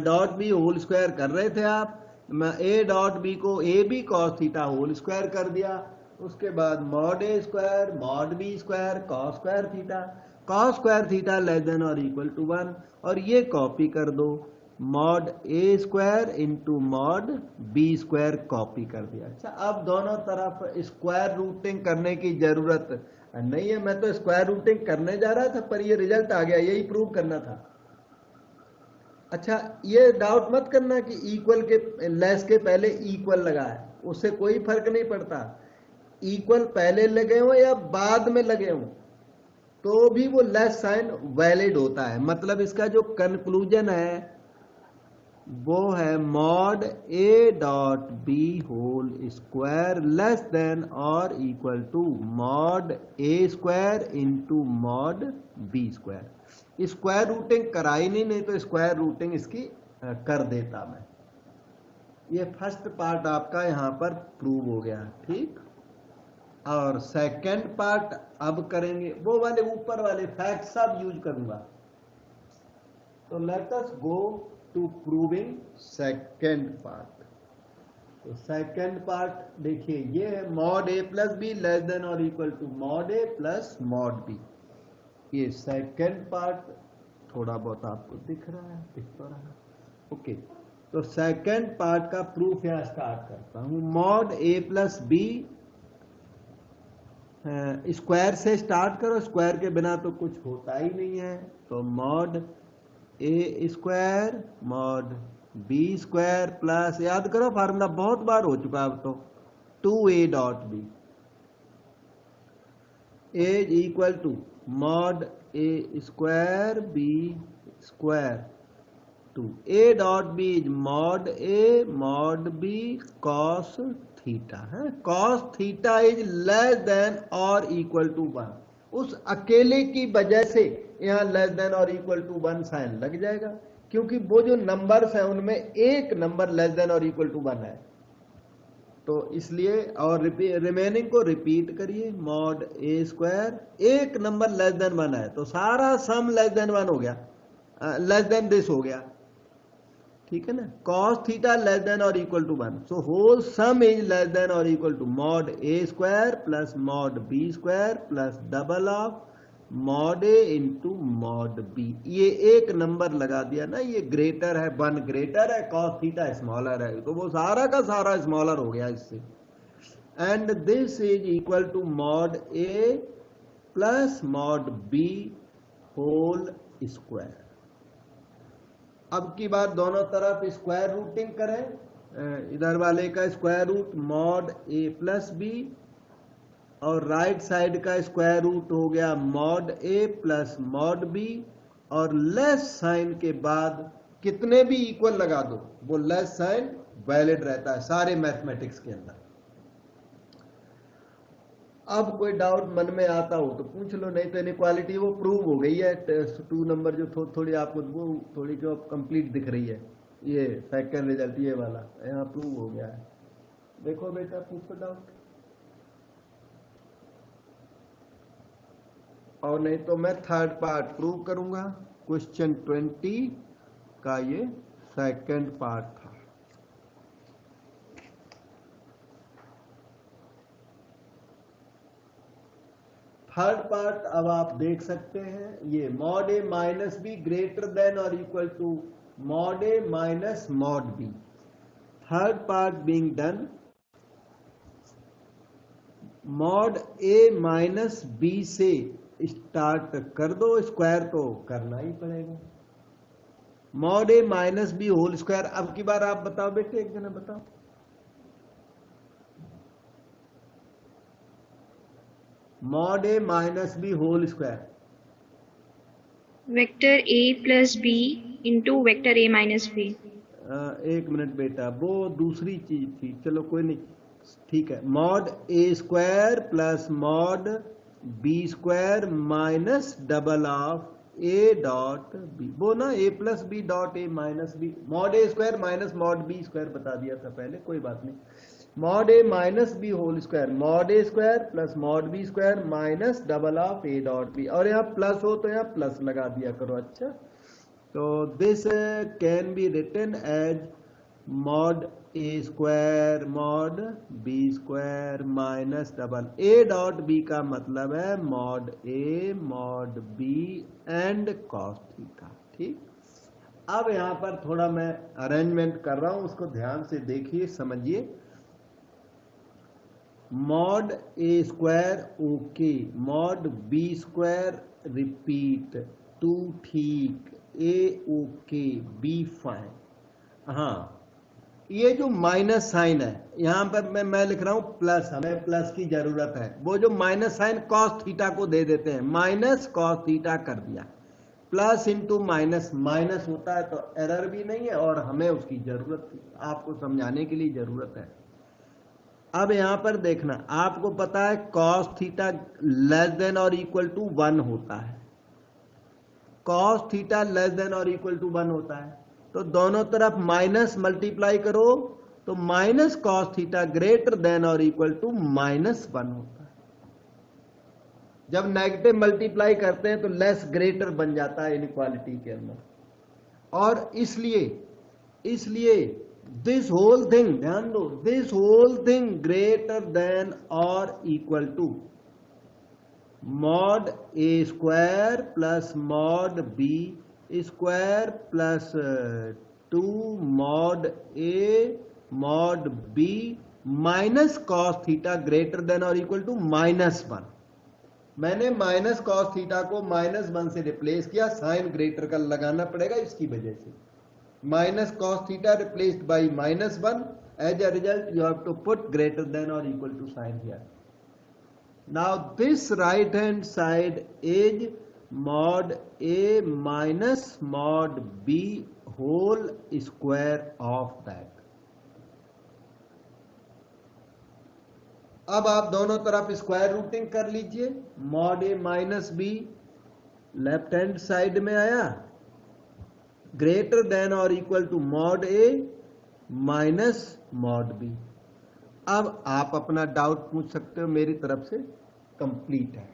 डॉट बी होल स्क्वायर कर रहे थे आप. मैं ए डॉट बी को A B cos theta whole square कर दिया. उसके बाद मॉड ए square mod B square cos square theta, cos square theta less than और इक्वल टू 1. और ये कॉपी कर दो. मॉड ए square into mod B square copy कर दिया. अच्छा, अब दोनों तरफ स्क्वायर रूटिंग करने की जरूरत नहीं है. मैं तो स्क्वायर रूटिंग करने जा रहा था पर ये रिजल्ट आ गया, यही प्रूव करना था. अच्छा, ये डाउट मत करना कि इक्वल के लेस के पहले इक्वल लगा है, उससे कोई फर्क नहीं पड़ता. इक्वल पहले लगे हो या बाद में लगे हो तो भी वो लेस साइन वैलिड होता है. मतलब इसका जो कंक्लूजन है वो है मॉड ए dot B whole square less than और equal to mod A square into mod B square. Square rooting कराई नहीं तो स्क्वायर रूटिंग इसकी कर देता मैं. ये फर्स्ट पार्ट आपका यहां पर प्रूव हो गया. ठीक, और सेकंड पार्ट अब करेंगे. वो वाले ऊपर वाले फैक्ट सब यूज करूंगा. तो let us go to proving second part. तो सेकंड पार्ट देखिए, ये है मॉड ए प्लस बी लेस देन और equal to mod A plus mod B. ये सेकंड पार्ट थोड़ा बहुत आपको दिख रहा है, दिख तो रहा है. ओके, तो सेकंड पार्ट का प्रूफ यहां स्टार्ट करता हूं. मॉड ए प्लस बी, स्क्वायर से स्टार्ट करो, स्क्वायर के बिना तो कुछ होता ही नहीं है. तो मॉड ए square mod B square plus, याद करो फार्मूला बहुत बार हो चुका अब तो, 2a dot B is equal to mod A square B square two A dot B is mod A mod B cos theta है. Cos theta is less than और equal to 1. उस अकेले की वजह से यहां लेस देन और equal to 1 sign लग जाएगा, क्योंकि वो जो नंबर्स हैं उनमें एक नंबर लेस देन और इक्वल टू 1 है. तो इसलिए और रिमेनिंग को रिपीट करिए। मॉड ए स्क्वायर, एक नंबर लेस देन 1 है तो सारा सम लेस देन 1 हो गया, लेस देन दिस हो गया, ठीक है ना। कॉस थीटा लेस देन और equal to 1, so whole sum is less than और equal to mod A square plus mod B square plus double of mod A into mod B. ये एक number लगा दिया ना, ये ग्रेटर है 1 greater है, कॉस थीटा स्मॉलर है, तो वो सारा का सारा स्मॉलर हो गया इससे। And this is equal to mod A plus mod B whole square. अब की बात दोनों तरफ स्क्वायर रूटिंग करें, इधर वाले का स्क्वायर रूट मॉड ए प्लस बी और राइट साइड का स्क्वायर रूट हो गया मॉड ए प्लस मॉड बी, और लेस साइन के बाद कितने भी इक्वल लगा दो वो लेस साइन वैलिड रहता है सारे मैथमेटिक्स के अंदर। अब कोई डाउट मन में आता हो तो पूछ लो, नहीं तो इनइक्वालिटी वो प्रूव हो गई है। 2 नंबर जो थोड़ी आपको वो थोड़ी जो कंप्लीट दिख रही है, ये सेकंड रिजल्ट ये वाला यहाँ प्रूव हो गया है। देखो बेटा पूछो डाउट, और नहीं तो मैं थर्ड पार्ट प्रूव करूंगा। क्वेश्चन 20 का ये सेकंड पार्ट था। थर्ड पार्ट अब आप देख सकते हैं, ये मॉड ए माइनस बी ग्रेटर देन और equal to mod A minus mod B. Third part being done, mod A minus B से स्टार्ट कर दो, स्क्वायर तो करना ही पड़ेगा। मॉड ए माइनस बी होल स्क्वायर। अब की बार आप बताओ बेटे, एक जना बताओ, mod A minus B whole square. Vector A plus b into vector a minus b. एक मिनट बेटा, वो दूसरी चीज थी, चलो कोई नहीं, ठीक है। Mod A square plus mod B square minus double of A dot B, वो ना A plus B dot A minus B. Mod A square minus mod B square बता दिया था पहले, कोई बात नहीं। Mod A minus B whole square, mod A square plus mod B square minus double of A dot B, और यहाँ plus हो तो यहाँ प्लस लगा दिया करो। अच्छा, तो this can be written as mod A square mod B square minus double A dot b का मतलब है mod A mod b and cos theta. ठीक, अब यहां पर थोड़ा मैं अरेंजमेंट कर रहा हूं, उसको ध्यान से देखिए समझिए। मॉड ए square okay, mod B square repeat, 2 ठीक, ए ओके, बी फाइन। हाँ, ये जो माइनस साइन है यहां पर मैं लिख रहा हूं प्लस, हमें प्लस की जरूरत है। वो जो माइनस साइन कॉस थीटा को दे देते हैं, माइनस कॉस थीटा कर दिया, प्लस इंटू माइनस माइनस होता है, तो एरर भी नहीं है और हमें उसकी जरूरत थी, आपको समझाने के लिए जरूरत है। अब यहां पर देखना, आपको पता है कॉस थीटा लेस देन और इक्वल टू 1 होता है, कॉस थीटा लेस देन और इक्वल टू 1 होता है, तो दोनों तरफ माइनस मल्टीप्लाई करो तो minus cos theta greater than और इक्वल टू -1 होता है। जब नेगेटिव मल्टीप्लाई करते हैं तो लेस ग्रेटर बन जाता है इनइक्वालिटी के अंदर, और इसलिए दिस होल थिंग, ध्यान दो, this whole thing greater than और equal to mod A square plus mod B square plus 2 mod A mod B minus cos theta greater than और इक्वल टू -1। मैंने माइनस कॉस थीटा को -1 से replace किया, sign greater का लगाना पड़ेगा इसकी वजह से। Minus cos theta replaced by -1, as a result you have to put greater than और equal to sign here. Now this right hand side is mod A minus mod B whole square of that. अब आप दोनों तरफ square rooting कर लीजिए। Mod ए minus B left hand side में आया, greater than और equal to mod A minus mod B, अब आप अपना डाउट पूछ सकते हो, मेरी तरफ से कंप्लीट है।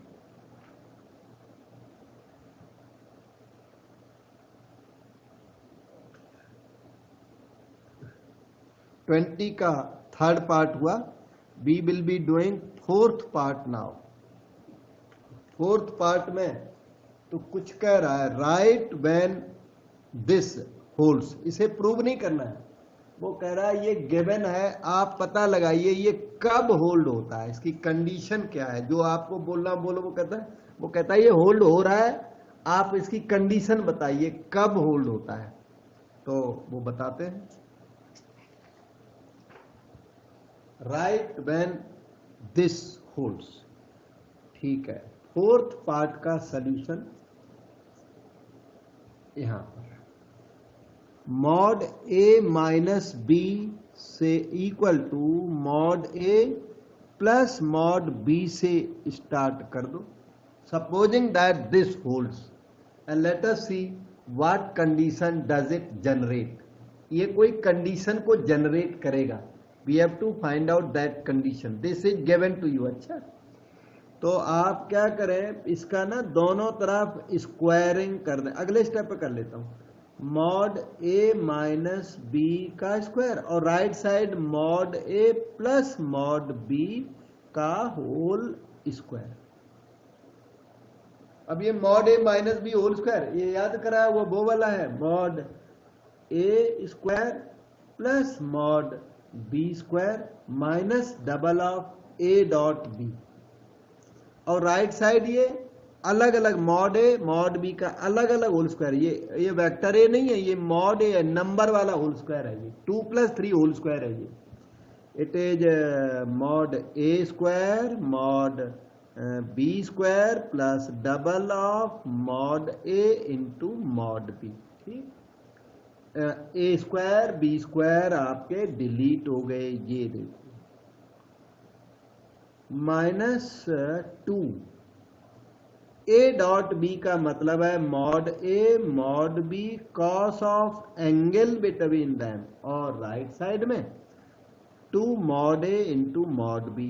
ट्वेंटी का थर्ड पार्ट हुआ, we will be doing fourth part now. Fourth part में तो कुछ कह रहा है, राइट व्हेन दिस होल्ड्स, इसे प्रूव नहीं करना है, वो कह रहा है ये गिवन है, आप पता लगाइए ये कब होल्ड होता है, इसकी कंडीशन क्या है। जो आपको बोलना बोलो, वो कहता है ये होल्ड हो रहा है, आप इसकी कंडीशन बताइए कब होल्ड होता है। तो वो बताते हैं, राइट व्हेन दिस होल्ड्स। ठीक है, फोर्थ पार्ट का सॉल्यूशन यहां पर, मॉड ए माइनस बी से equal to mod A plus mod b से स्टार्ट कर दो, supposing that this holds and let us see what condition does it generate. ये कोई कंडीशन को जनरेट करेगा, we have to find out that condition, this is given to you. अच्छा, तो आप क्या करें, इसका ना दोनों तरफ स्क्वायरिंग कर दें। अगले स्टेप पे कर लेता हूं, मॉड ए माइनस बी का स्क्वायर और राइट साइड मॉड ए प्लस मॉड बी का होल स्क्वायर। अब ये मॉड ए माइनस बी होल स्क्वायर, ये याद कराया वो वाला है, mod A square plus mod B square minus double of A dot B, और राइट साइड ये अलग अलग मॉड ए मॉड बी का अलग अलग होल स्क्वायर। ये वेक्टर ए नहीं है, ये मॉड ए नंबर वाला होल स्क्वायर है, ये 2 + 3 होल स्क्वायर है ये। It is mod A square mod B square plus double of mod A into mod b. ठीक, ए स्क्वायर बी स्क्वायर आपके डिलीट हो गए, ये देखो -2 ए डॉट बी का मतलब है mod A mod B cos of angle between them, और राइट साइड में 2 mod A into mod b.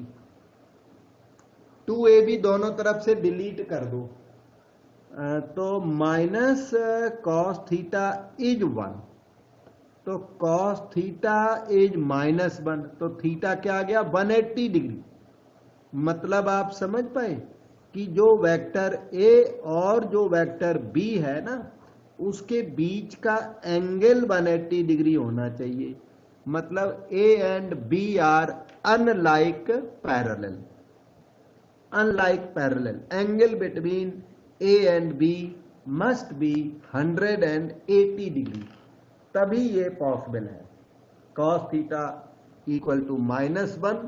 2 a b दोनों तरफ से डिलीट कर दो, तो माइनस कॉस थीटा इज 1, तो कॉस थीटा इज -1, तो थीटा क्या आ गया 180 डिग्री। मतलब आप समझ पाए कि जो वेक्टर ए और जो वेक्टर बी है ना, उसके बीच का एंगल 180 डिग्री होना चाहिए। मतलब A and B are unlike parallel, unlike parallel, angle between A and B must be 180 degree, तभी ये पॉसिबल है। Cos theta equal to -1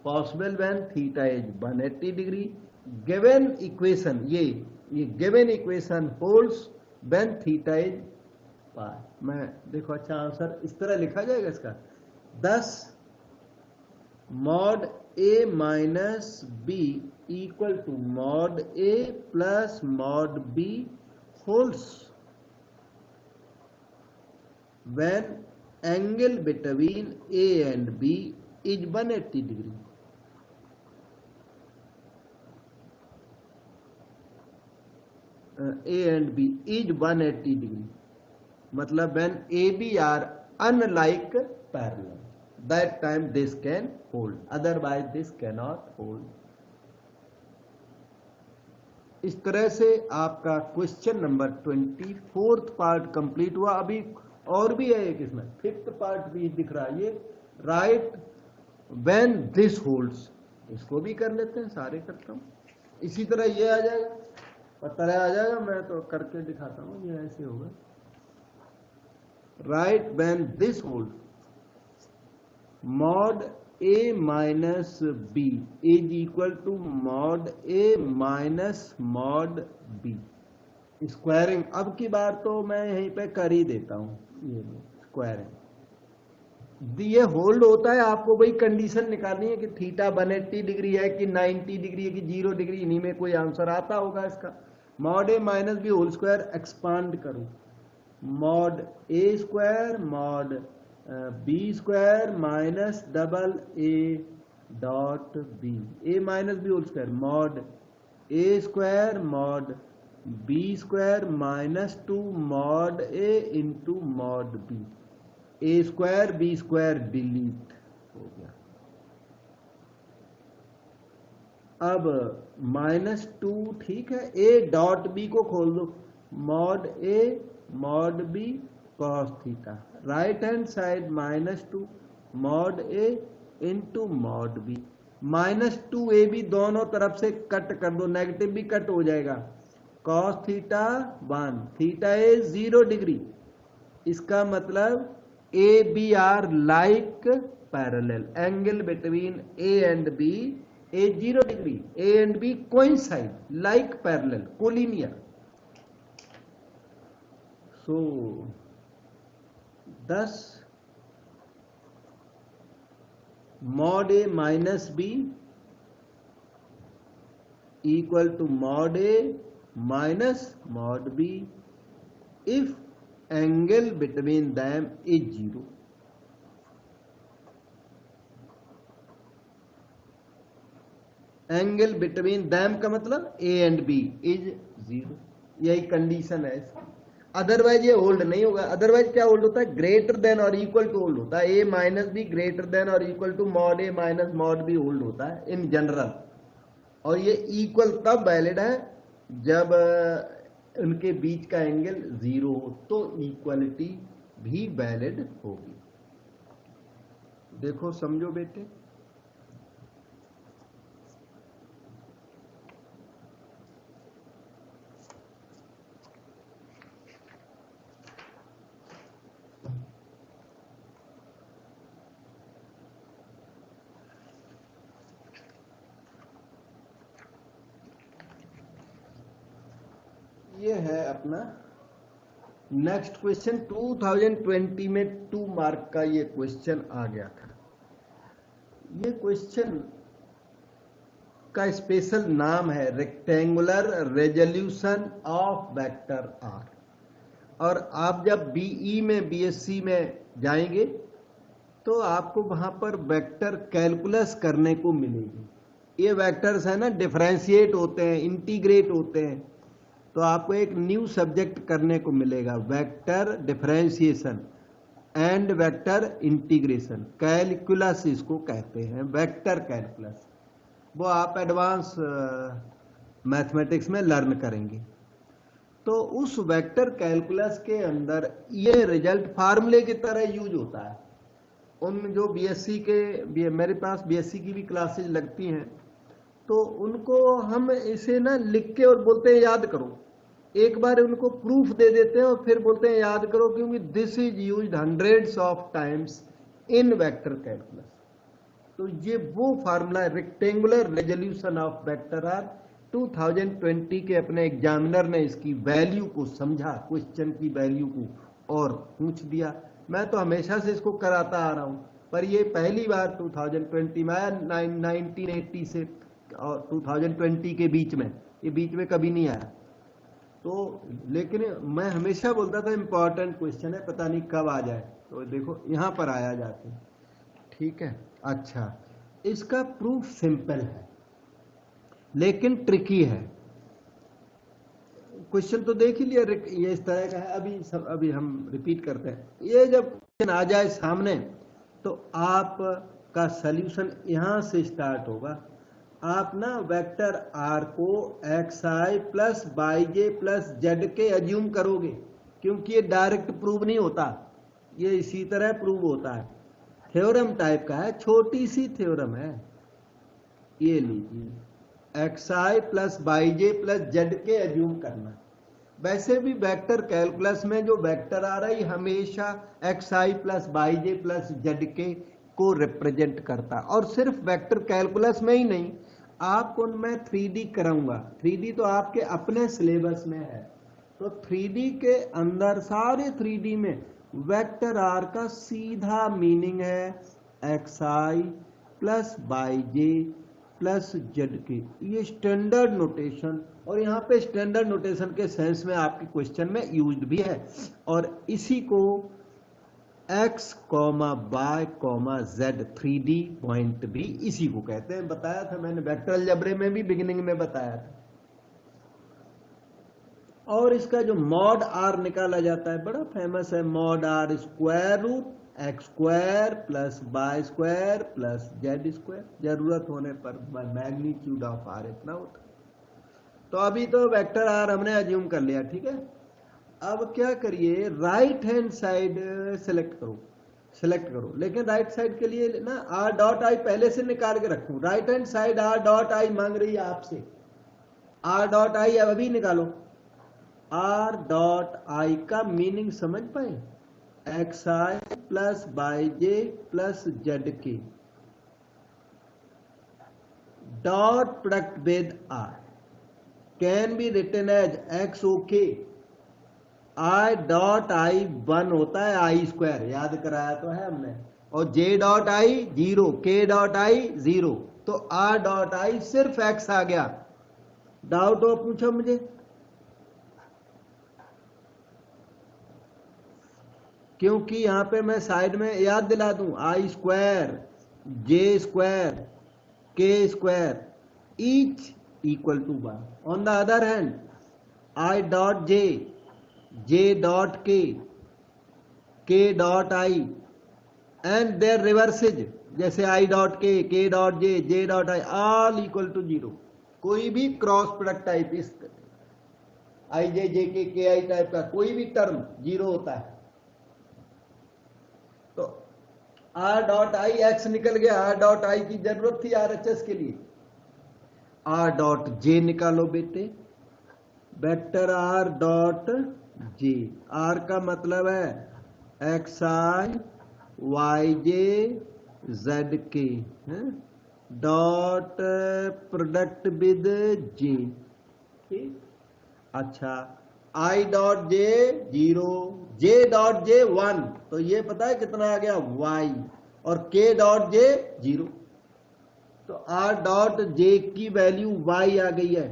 possible when theta is 180 degree. Given equation, ये given equation holds when theta is pi. मैं देखो, अच्छा answer इस तरह लिखा जाएगा इसका, 10 mod A minus b equal to mod A plus mod b holds when angle between A and B is 180 degree. A and B is 180 degree. मतलब when AB are unlike parallel, that time this can hold, otherwise this cannot hold. इस तरह से आपका question number 24th part complete हुआ। अभी और भी है एक, इसमें 5th पार्ट भी दिख रहा है, ये राइट व्हेन दिस होल्ड्स, इसको भी कर लेते हैं, सारे करता हूं। इसी तरह ये आ जाएगा, पता आ जाएगा, मैं तो करके दिखाता हूं, ये ऐसे होगा, right when this holds mod A minus B is equal to mod A minus mod b squaring. अब की बार तो मैं यहीं पे कर ही देता हूं, ये स्क्वायरिंग। ये होल्ड होता है, आपको वही कंडीशन निकालनी है कि थीटा 180 डिग्री है कि 90 डिग्री है कि 0 डिग्री, इन्हीं में कोई आंसर आता होगा इसका। मॉड ए minus B whole square expand करो, mod A square mod B square minus double A dot B, A minus B whole square mod A square mod B square minus 2 mod A into mod B, A square B square delete हो गया। अब -2 ठीक है, A dot B को खोल दो, mod ए mod B cos theta, right hand side -2 mod ए into mod B, -2ab दोनों तरफ से कट कर दो, नेगेटिव भी कट हो जाएगा, cos theta 1, theta is 0 degree, इसका मतलब A B are like parallel, angle between A and B is 0 degree, A and B coincide like parallel, collinear. So thus mod A minus B equal to mod A minus mod B if angle between them is 0. Angle between them का मतलब A and B is 0, यही condition है इसकी। Otherwise ये hold नहीं होगा। Otherwise क्या hold होता है, ग्रेटर देन और इक्वल टू होल्ड होता है, A minus B greater than और equal to mod A minus mod B hold होता है इन जनरल। और ये इक्वल तब वैलिड है जब उनके बीच का एंगल 0 हो, तो इक्वलिटी भी वैलिड होगी। देखो समझो बेटे, ये है अपना नेक्स्ट क्वेश्चन। 2020 में 2 मार्क का ये क्वेश्चन आ गया था। ये क्वेश्चन का स्पेशल नाम है rectangular resolution of vector R. और आप जब बीई में बीएससी में जाएंगे तो आपको वहां पर वेक्टर कैलकुलस करने को मिलेगी। ये वेक्टर्स है ना, डिफरेंशिएट होते हैं, इंटीग्रेट होते हैं, तो आपको एक न्यू सब्जेक्ट करने को मिलेगा, vector differentiation and vector integration. Calculus इसको कहते हैं, वेक्टर कैलकुलस। वो आप एडवांस मैथमेटिक्स में लर्न करेंगे। तो उस वेक्टर कैलकुलस के अंदर ये रिजल्ट फार्मूले की तरह यूज होता है। उन जो बीएससी के, मेरे पास बीएससी की भी क्लासेज लगती हैं, तो उनको हम इसे ना लिख के और बोलते हैं याद करो। एक बार उनको प्रूफ दे देते हैं और फिर बोलते हैं याद करो, क्योंकि this is used hundreds of times in vector calculus. तो ये वो फार्मूला है, rectangular resolution of vector R. 2020 के अपने एग्जामिनर ने इसकी वैल्यू को समझा, क्वेश्चन की वैल्यू को, और पूछ दिया। मैं तो हमेशा से इसको कराता आ रहा हूं, पर ये पहली बार 2020 में आया, 1980 से और 2020 के बीच में, ये बीच में कभी नहीं आया। तो लेकिन मैं हमेशा बोलता था इंपॉर्टेंट क्वेश्चन है, पता नहीं कब आ जाए। तो देखो यहां पर आया जाके, ठीक है। अच्छा, इसका प्रूफ सिंपल है लेकिन ट्रिकी है। क्वेश्चन तो देख ही लिया, ये इस तरह का है। अभी हम रिपीट करते हैं। ये जब क्वेश्चन आ जाए सामने तो आपका सॉल्यूशन यहां से स्टार्ट होगा। आप ना वेक्टर आर को xi plus yj plus z के अज्यूम करोगे, क्योंकि ये डायरेक्ट प्रूव नहीं होता, ये इसी तरह प्रूव होता है, थ्योरम टाइप का है, छोटी सी थ्योरम है। ये लीजिए xi plus yj plus z के अज्यूम करना। वैसे भी वेक्टर कैलकुलस में जो वेक्टर आ रहा है हमेशा xi plus yj plus z के को रिप्रेजेंट करता है। और सिर्फ वेक्टर कैलकुलस में ही नहीं, आपको मैं 3D कराऊंगा। 3D तो आपके अपने सिलेबस में है, तो 3D के अंदर सारे 3D में वेक्टर आर का सीधा मीनिंग है xi plus yj plus z के। ये स्टैंडर्ड नोटेशन, और यहाँ पे स्टैंडर्ड नोटेशन के सेंस में आपके क्वेश्चन में यूज्ड भी है। और इसी को X comma Y comma Z 3D point भी इसी को कहते हैं। बताया था मैंने, वेक्टर अलजेब्रे में भी बिगिनिंग में बताया था। और इसका जो मॉड आर निकाला जाता है बड़ा फेमस है, mod R square root X square plus Y square plus Z square. जरूरत होने पर मैग्नीट्यूड ऑफ आर इतना होता है। तो अभी तो वेक्टर आर हमने अज्यूम कर लिया, ठीक है। अब क्या करिए, राइट हैंड साइड सेलेक्ट करो, लेकिन राइट साइड के लिए ना आर डॉट आई पहले से निकाल के रखूं। Right hand side are dot आई मांग रही है आपसे, आर डॉट आई अब अभी निकालो। आर डॉट आई का मीनिंग समझ पाए, X I plus Y J plus Z K dot product with R can be written as X okay. I dot I 1 होता है आई स्क्वायर, याद कराया तो है हमने, और जे डॉट आई 0, के डॉट आई 0, तो आर डॉट आई सिर्फ एक्स आ गया। डाउट हो पूछो मुझे। क्योंकि यहां पे मैं साइड में याद दिला दूं, I square J square K square each equal to 1। On the other hand I dot J dot K dot I and their reverses, जैसे I dot K dot J dot I all equal to 0। कोई भी cross product type, इस आई जे के I type का कोई भी term 0 होता है। तो आर डॉट आई एक्स निकल गया, आर डॉट आई की जरूरत थी आरएचएस के लिए। आर डॉट जे निकालो बेटे, vector R dot J, R का मतलब है X I Y J Z K dot product with J, ठीक। अच्छा, आई डॉट जे 0, जे डॉट जे 1, तो ये पता है कितना आ गया y, और के डॉट जे 0, तो आर डॉट जे की वैल्यू y आ गई है।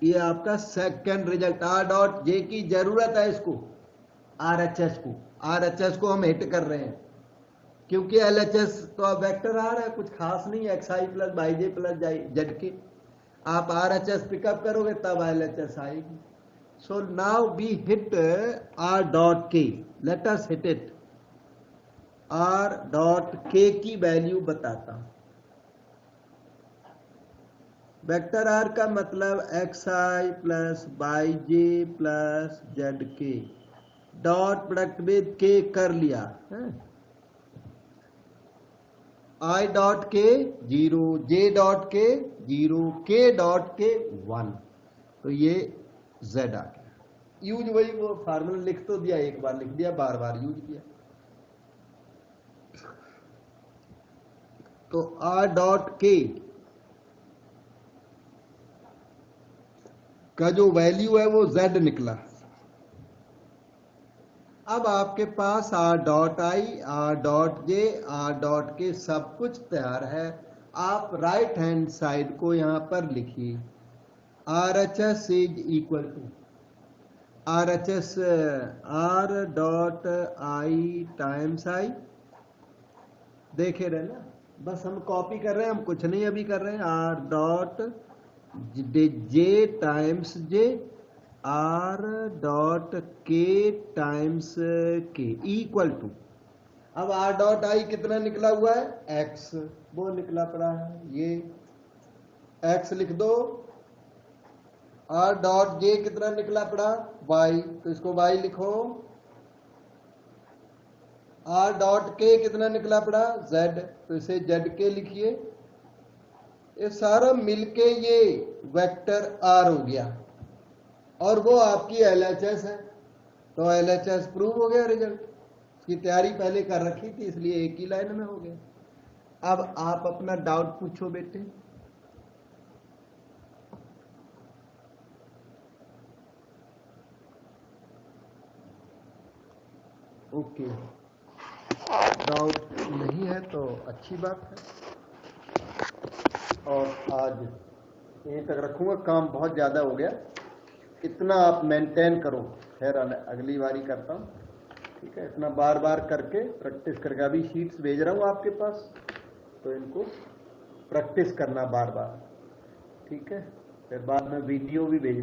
ये आपका सेकंड रिजल्ट। आर डॉट जे की जरूरत है इसको, आरएचएस को हम हिट कर रहे हैं, क्योंकि एलएचएस तो अब वेक्टर आ रहा है, कुछ खास नहीं है, X I plus Y J plus Z K. आप आरएचएस पिकअप करोगे तब एलएचएस आएगी। So now we hit R dot K, let us hit it. R dot K की वैल्यू बताता हूं। वेक्टर आर का मतलब X I plus Y J plus Z K dot product with K कर लिया है। आई डॉट के 0, जे डॉट के 0, के डॉट के 1, तो ये जेड आ गया। यूज वही वो फार्मूला लिख तो दिया, एक बार लिख दिया, बार बार यूज किया। तो आर डॉट के का जो वैल्यू है वो जेड निकला। अब आपके पास R dot I, R dot J, R dot K सब कुछ तैयार है। आप राइट हैंड साइड को यहां पर लिखिए, R H S is equal to R H S R dot I times I. देखे रहे ना, बस हम कॉपी कर रहे हैं, हम कुछ नहीं अभी कर रहे हैं। Are dot J times J, R dot के टाइम्स के इक्वल टू, अब आर डॉट आई कितना निकला हुआ है एक्स, वो निकला पड़ा है, ये एक्स लिख दो। आर डॉट जे कितना निकला पड़ा वाई, तो इसको वाई लिखो। आर डॉट के कितना निकला पड़ा जेड, तो इसे जेड के लिखिए। ये सारा मिलके ये वेक्टर आर हो गया, और वो आपकी एलएचएस है, तो एलएचएस प्रूव हो गया रिजल्ट। इसकी तैयारी पहले कर रखी थी, इसलिए एक ही लाइन में हो गया। अब आप अपना डाउट पूछो बेटे। ओके, डाउट नहीं है तो अच्छी बात है। और आज यहीं तक रखूंगा, काम बहुत ज्यादा हो गया। इतना आप मेंटेन करो। खैर अगली बारी करता हूँ, ठीक है। इतना बार बार करके प्रैक्टिस करके, अभी शीट्स भेज रहा हूँ आपके पास, तो इनको प्रैक्टिस करना बार बार, ठीक है। फिर बाद में वीडियो भी भेज